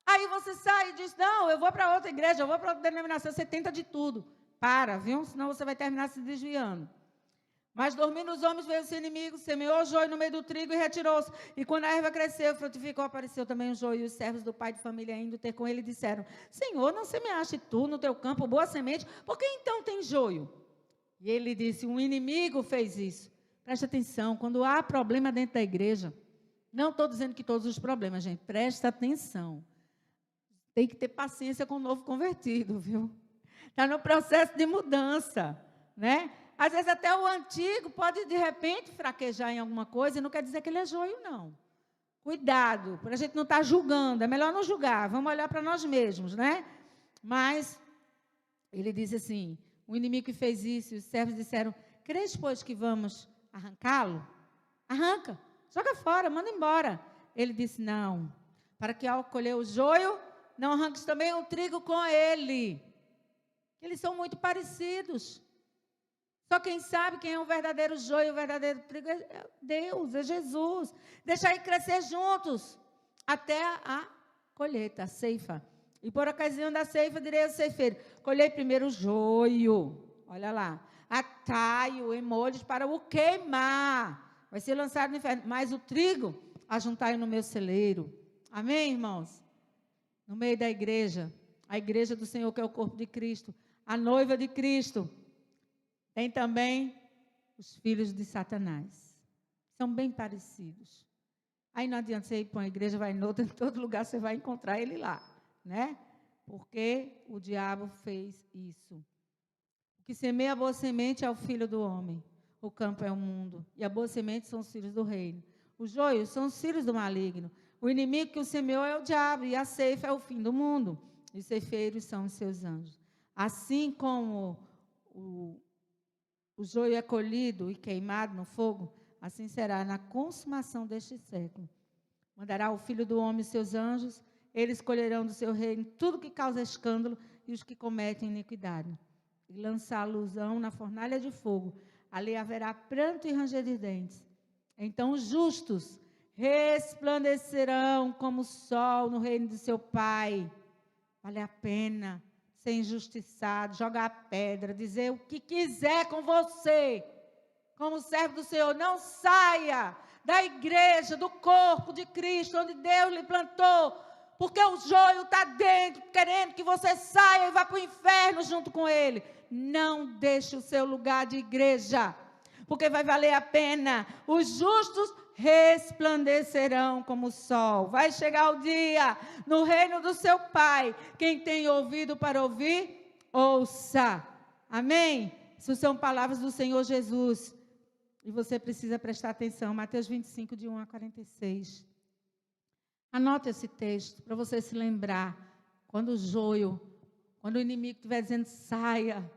Aí você sai e diz, não, eu vou para outra igreja, eu vou para outra denominação, você tenta de tudo. Para, viu? Senão você vai terminar se desviando. Mas dormindo os homens, veio o seu inimigo, semeou o joio no meio do trigo e retirou-se. E quando a erva cresceu, frutificou, apareceu também o joio. E os servos do pai de família, indo ter com ele, disseram, Senhor, não semeaste tu no teu campo boa semente? Por que então tem joio? E ele disse, um inimigo fez isso. Preste atenção, quando há problema dentro da igreja, não estou dizendo que todos os problemas, gente, presta atenção. Tem que ter paciência com o novo convertido, viu? Está no processo de mudança, né? Às vezes até o antigo pode, de repente, fraquejar em alguma coisa, e não quer dizer que ele é joio, não. Cuidado, para a gente não estar julgando, é melhor não julgar, vamos olhar para nós mesmos, né? Mas, ele diz assim, o inimigo que fez isso, e os servos disseram, quereis, pois, que vamos arrancá-lo? Arranca, joga fora, manda embora. Ele disse, não, para que ao colher o joio, não arranques também o trigo com ele. Eles são muito parecidos. Só quem sabe quem é o verdadeiro joio, o verdadeiro trigo é Deus, é Jesus. Deixa aí crescer juntos até a colheita, a ceifa. E por ocasião da ceifa, direi ao ceifeiro, colhei primeiro o joio, olha lá, atai-o em molhos para o queimar. Vai ser lançado no inferno. Mas o trigo, ajuntai no meu celeiro. Amém, irmãos? No meio da igreja, a igreja do Senhor, que é o corpo de Cristo, a noiva de Cristo, tem também os filhos de Satanás. São bem parecidos. Aí não adianta você ir para uma igreja, vai em outra, em todo lugar você vai encontrar ele lá, né? Porque o diabo fez isso. O que semeia a boa semente é o filho do homem. O campo é o mundo. E a boa semente são os filhos do reino. Os joios são os filhos do maligno. O inimigo que o semeou é o diabo. E a ceifa é o fim do mundo. E os ceifeiros são os seus anjos. Assim como o joio é colhido e queimado no fogo, assim será na consumação deste século. Mandará o Filho do Homem e seus anjos, eles colherão do seu reino tudo que causa escândalo e os que cometem iniquidade. E lançá-los-ão na fornalha de fogo. Ali haverá pranto e ranger de dentes. Então os justos resplandecerão como o sol no reino de seu Pai. Vale a pena ser injustiçado, jogar pedra, dizer o que quiser com você, como servo do Senhor. Não saia da igreja, do corpo de Cristo, onde Deus lhe plantou, porque o joio está dentro, querendo que você saia e vá para o inferno junto com ele. Não deixe o seu lugar de igreja, porque vai valer a pena. Os justos resplandecerão como o sol. Vai chegar o dia no reino do seu Pai. Quem tem ouvido para ouvir, ouça. Amém? Isso são palavras do Senhor Jesus. E você precisa prestar atenção. Mateus 25, de 1 a 46. Anota esse texto para você se lembrar. Quando o joio, quando o inimigo estiver dizendo, saia,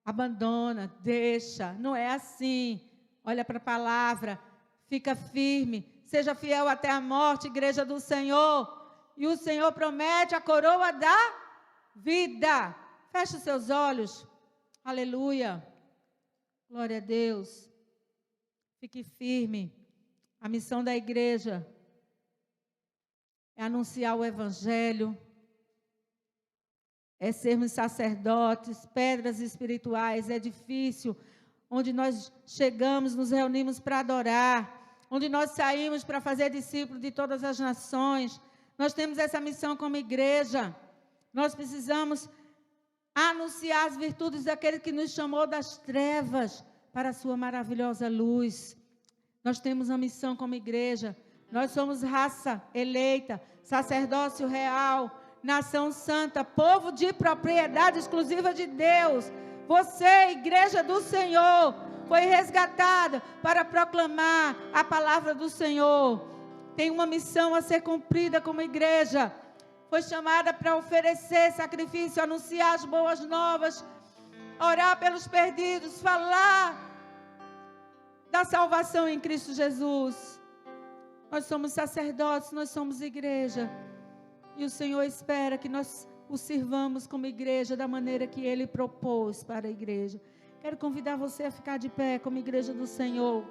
abandona, deixa. Não é assim. Olha para a palavra. Fica firme, seja fiel até a morte, igreja do Senhor. E o Senhor promete a coroa da vida. Feche os seus olhos. Aleluia. Glória a Deus. Fique firme. A missão da igreja é anunciar o evangelho, é sermos sacerdotes, pedras espirituais, edifício, onde nós chegamos, nos reunimos para adorar, onde nós saímos para fazer discípulos de todas as nações. Nós temos essa missão como igreja. Nós precisamos anunciar as virtudes daquele que nos chamou das trevas para a sua maravilhosa luz. Nós temos uma missão como igreja. Nós somos raça eleita, sacerdócio real, nação santa, povo de propriedade exclusiva de Deus. Você, igreja do Senhor, foi resgatada para proclamar a palavra do Senhor. Tem uma missão a ser cumprida como igreja. Foi chamada para oferecer sacrifício, anunciar as boas novas, orar pelos perdidos, falar da salvação em Cristo Jesus. Nós somos sacerdotes, nós somos igreja. E o Senhor espera que nós o sirvamos como igreja da maneira que Ele propôs para a igreja. Quero convidar você a ficar de pé como igreja do Senhor.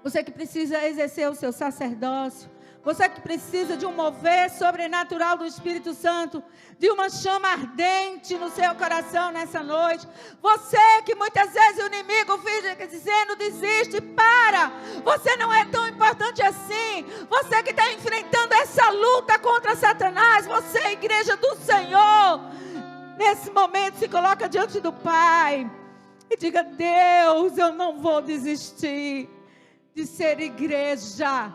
Você que precisa exercer o seu sacerdócio. Você que precisa de um mover sobrenatural do Espírito Santo, de uma chama ardente no seu coração nessa noite. Você que muitas vezes o inimigo fica dizendo, desiste, para. Você não é tão importante assim. Você que está enfrentando essa luta contra Satanás, você, igreja do Senhor, nesse momento se coloca diante do Pai e diga, Deus, eu não vou desistir de ser igreja.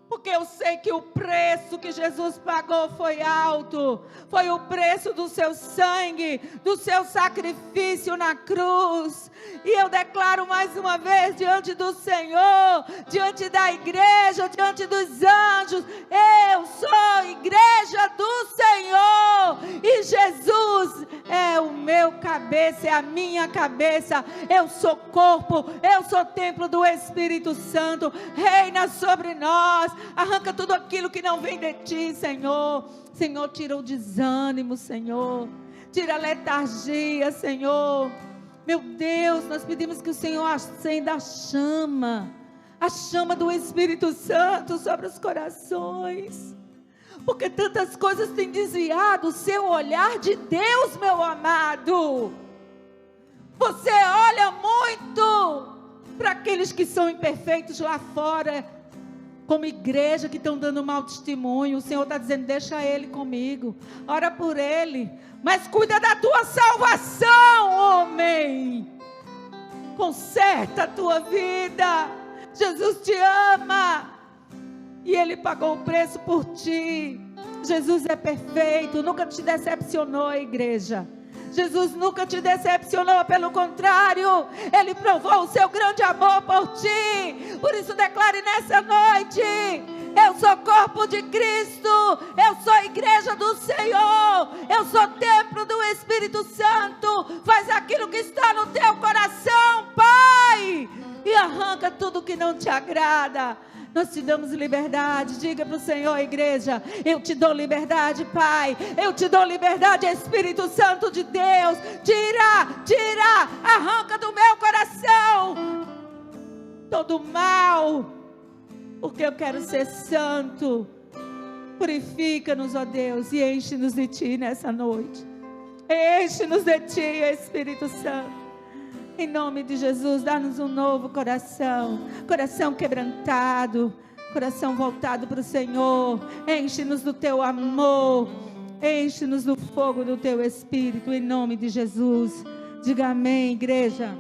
Porque eu sei que o preço que Jesus pagou foi alto. Foi o preço do seu sangue, do seu sacrifício na cruz. E eu declaro mais uma vez diante do Senhor, diante da igreja, diante dos anjos, eu sou igreja do Senhor. E Jesus é o meu cabeça, é a minha cabeça. Eu sou corpo, eu sou templo do Espírito Santo. Reina sobre nós. Arranca tudo aquilo que não vem de ti, Senhor. Senhor, tira o desânimo, Senhor. Tira a letargia, Senhor. Meu Deus, nós pedimos que o Senhor acenda a chama do Espírito Santo sobre os corações. Porque tantas coisas têm desviado o seu olhar de Deus, meu amado. Você olha muito para aqueles que são imperfeitos lá fora, como igreja que estão dando mau testemunho. O Senhor está dizendo, deixa ele comigo, ora por ele, mas cuida da tua salvação, homem. Conserta a tua vida. Jesus te ama e Ele pagou o preço por ti. Jesus é perfeito, nunca te decepcionou, igreja. Jesus nunca te decepcionou, pelo contrário, Ele provou o seu grande amor por ti. Por isso declare nessa noite, eu sou corpo de Cristo, eu sou igreja do Senhor, eu sou templo do Espírito Santo. Faz aquilo que está no teu coração, Pai, e arranca tudo que não te agrada. Nós te damos liberdade. Diga para o Senhor, igreja, eu te dou liberdade, Pai. Eu te dou liberdade, Espírito Santo de Deus. Tira, arranca do meu coração todo mal, porque eu quero ser santo. Purifica-nos, ó Deus, e enche-nos de Ti nessa noite. Enche-nos de Ti, Espírito Santo. Em nome de Jesus, dá-nos um novo coração, coração quebrantado, coração voltado para o Senhor. Enche-nos do Teu amor, enche-nos do fogo do Teu Espírito, em nome de Jesus. Diga amém, igreja.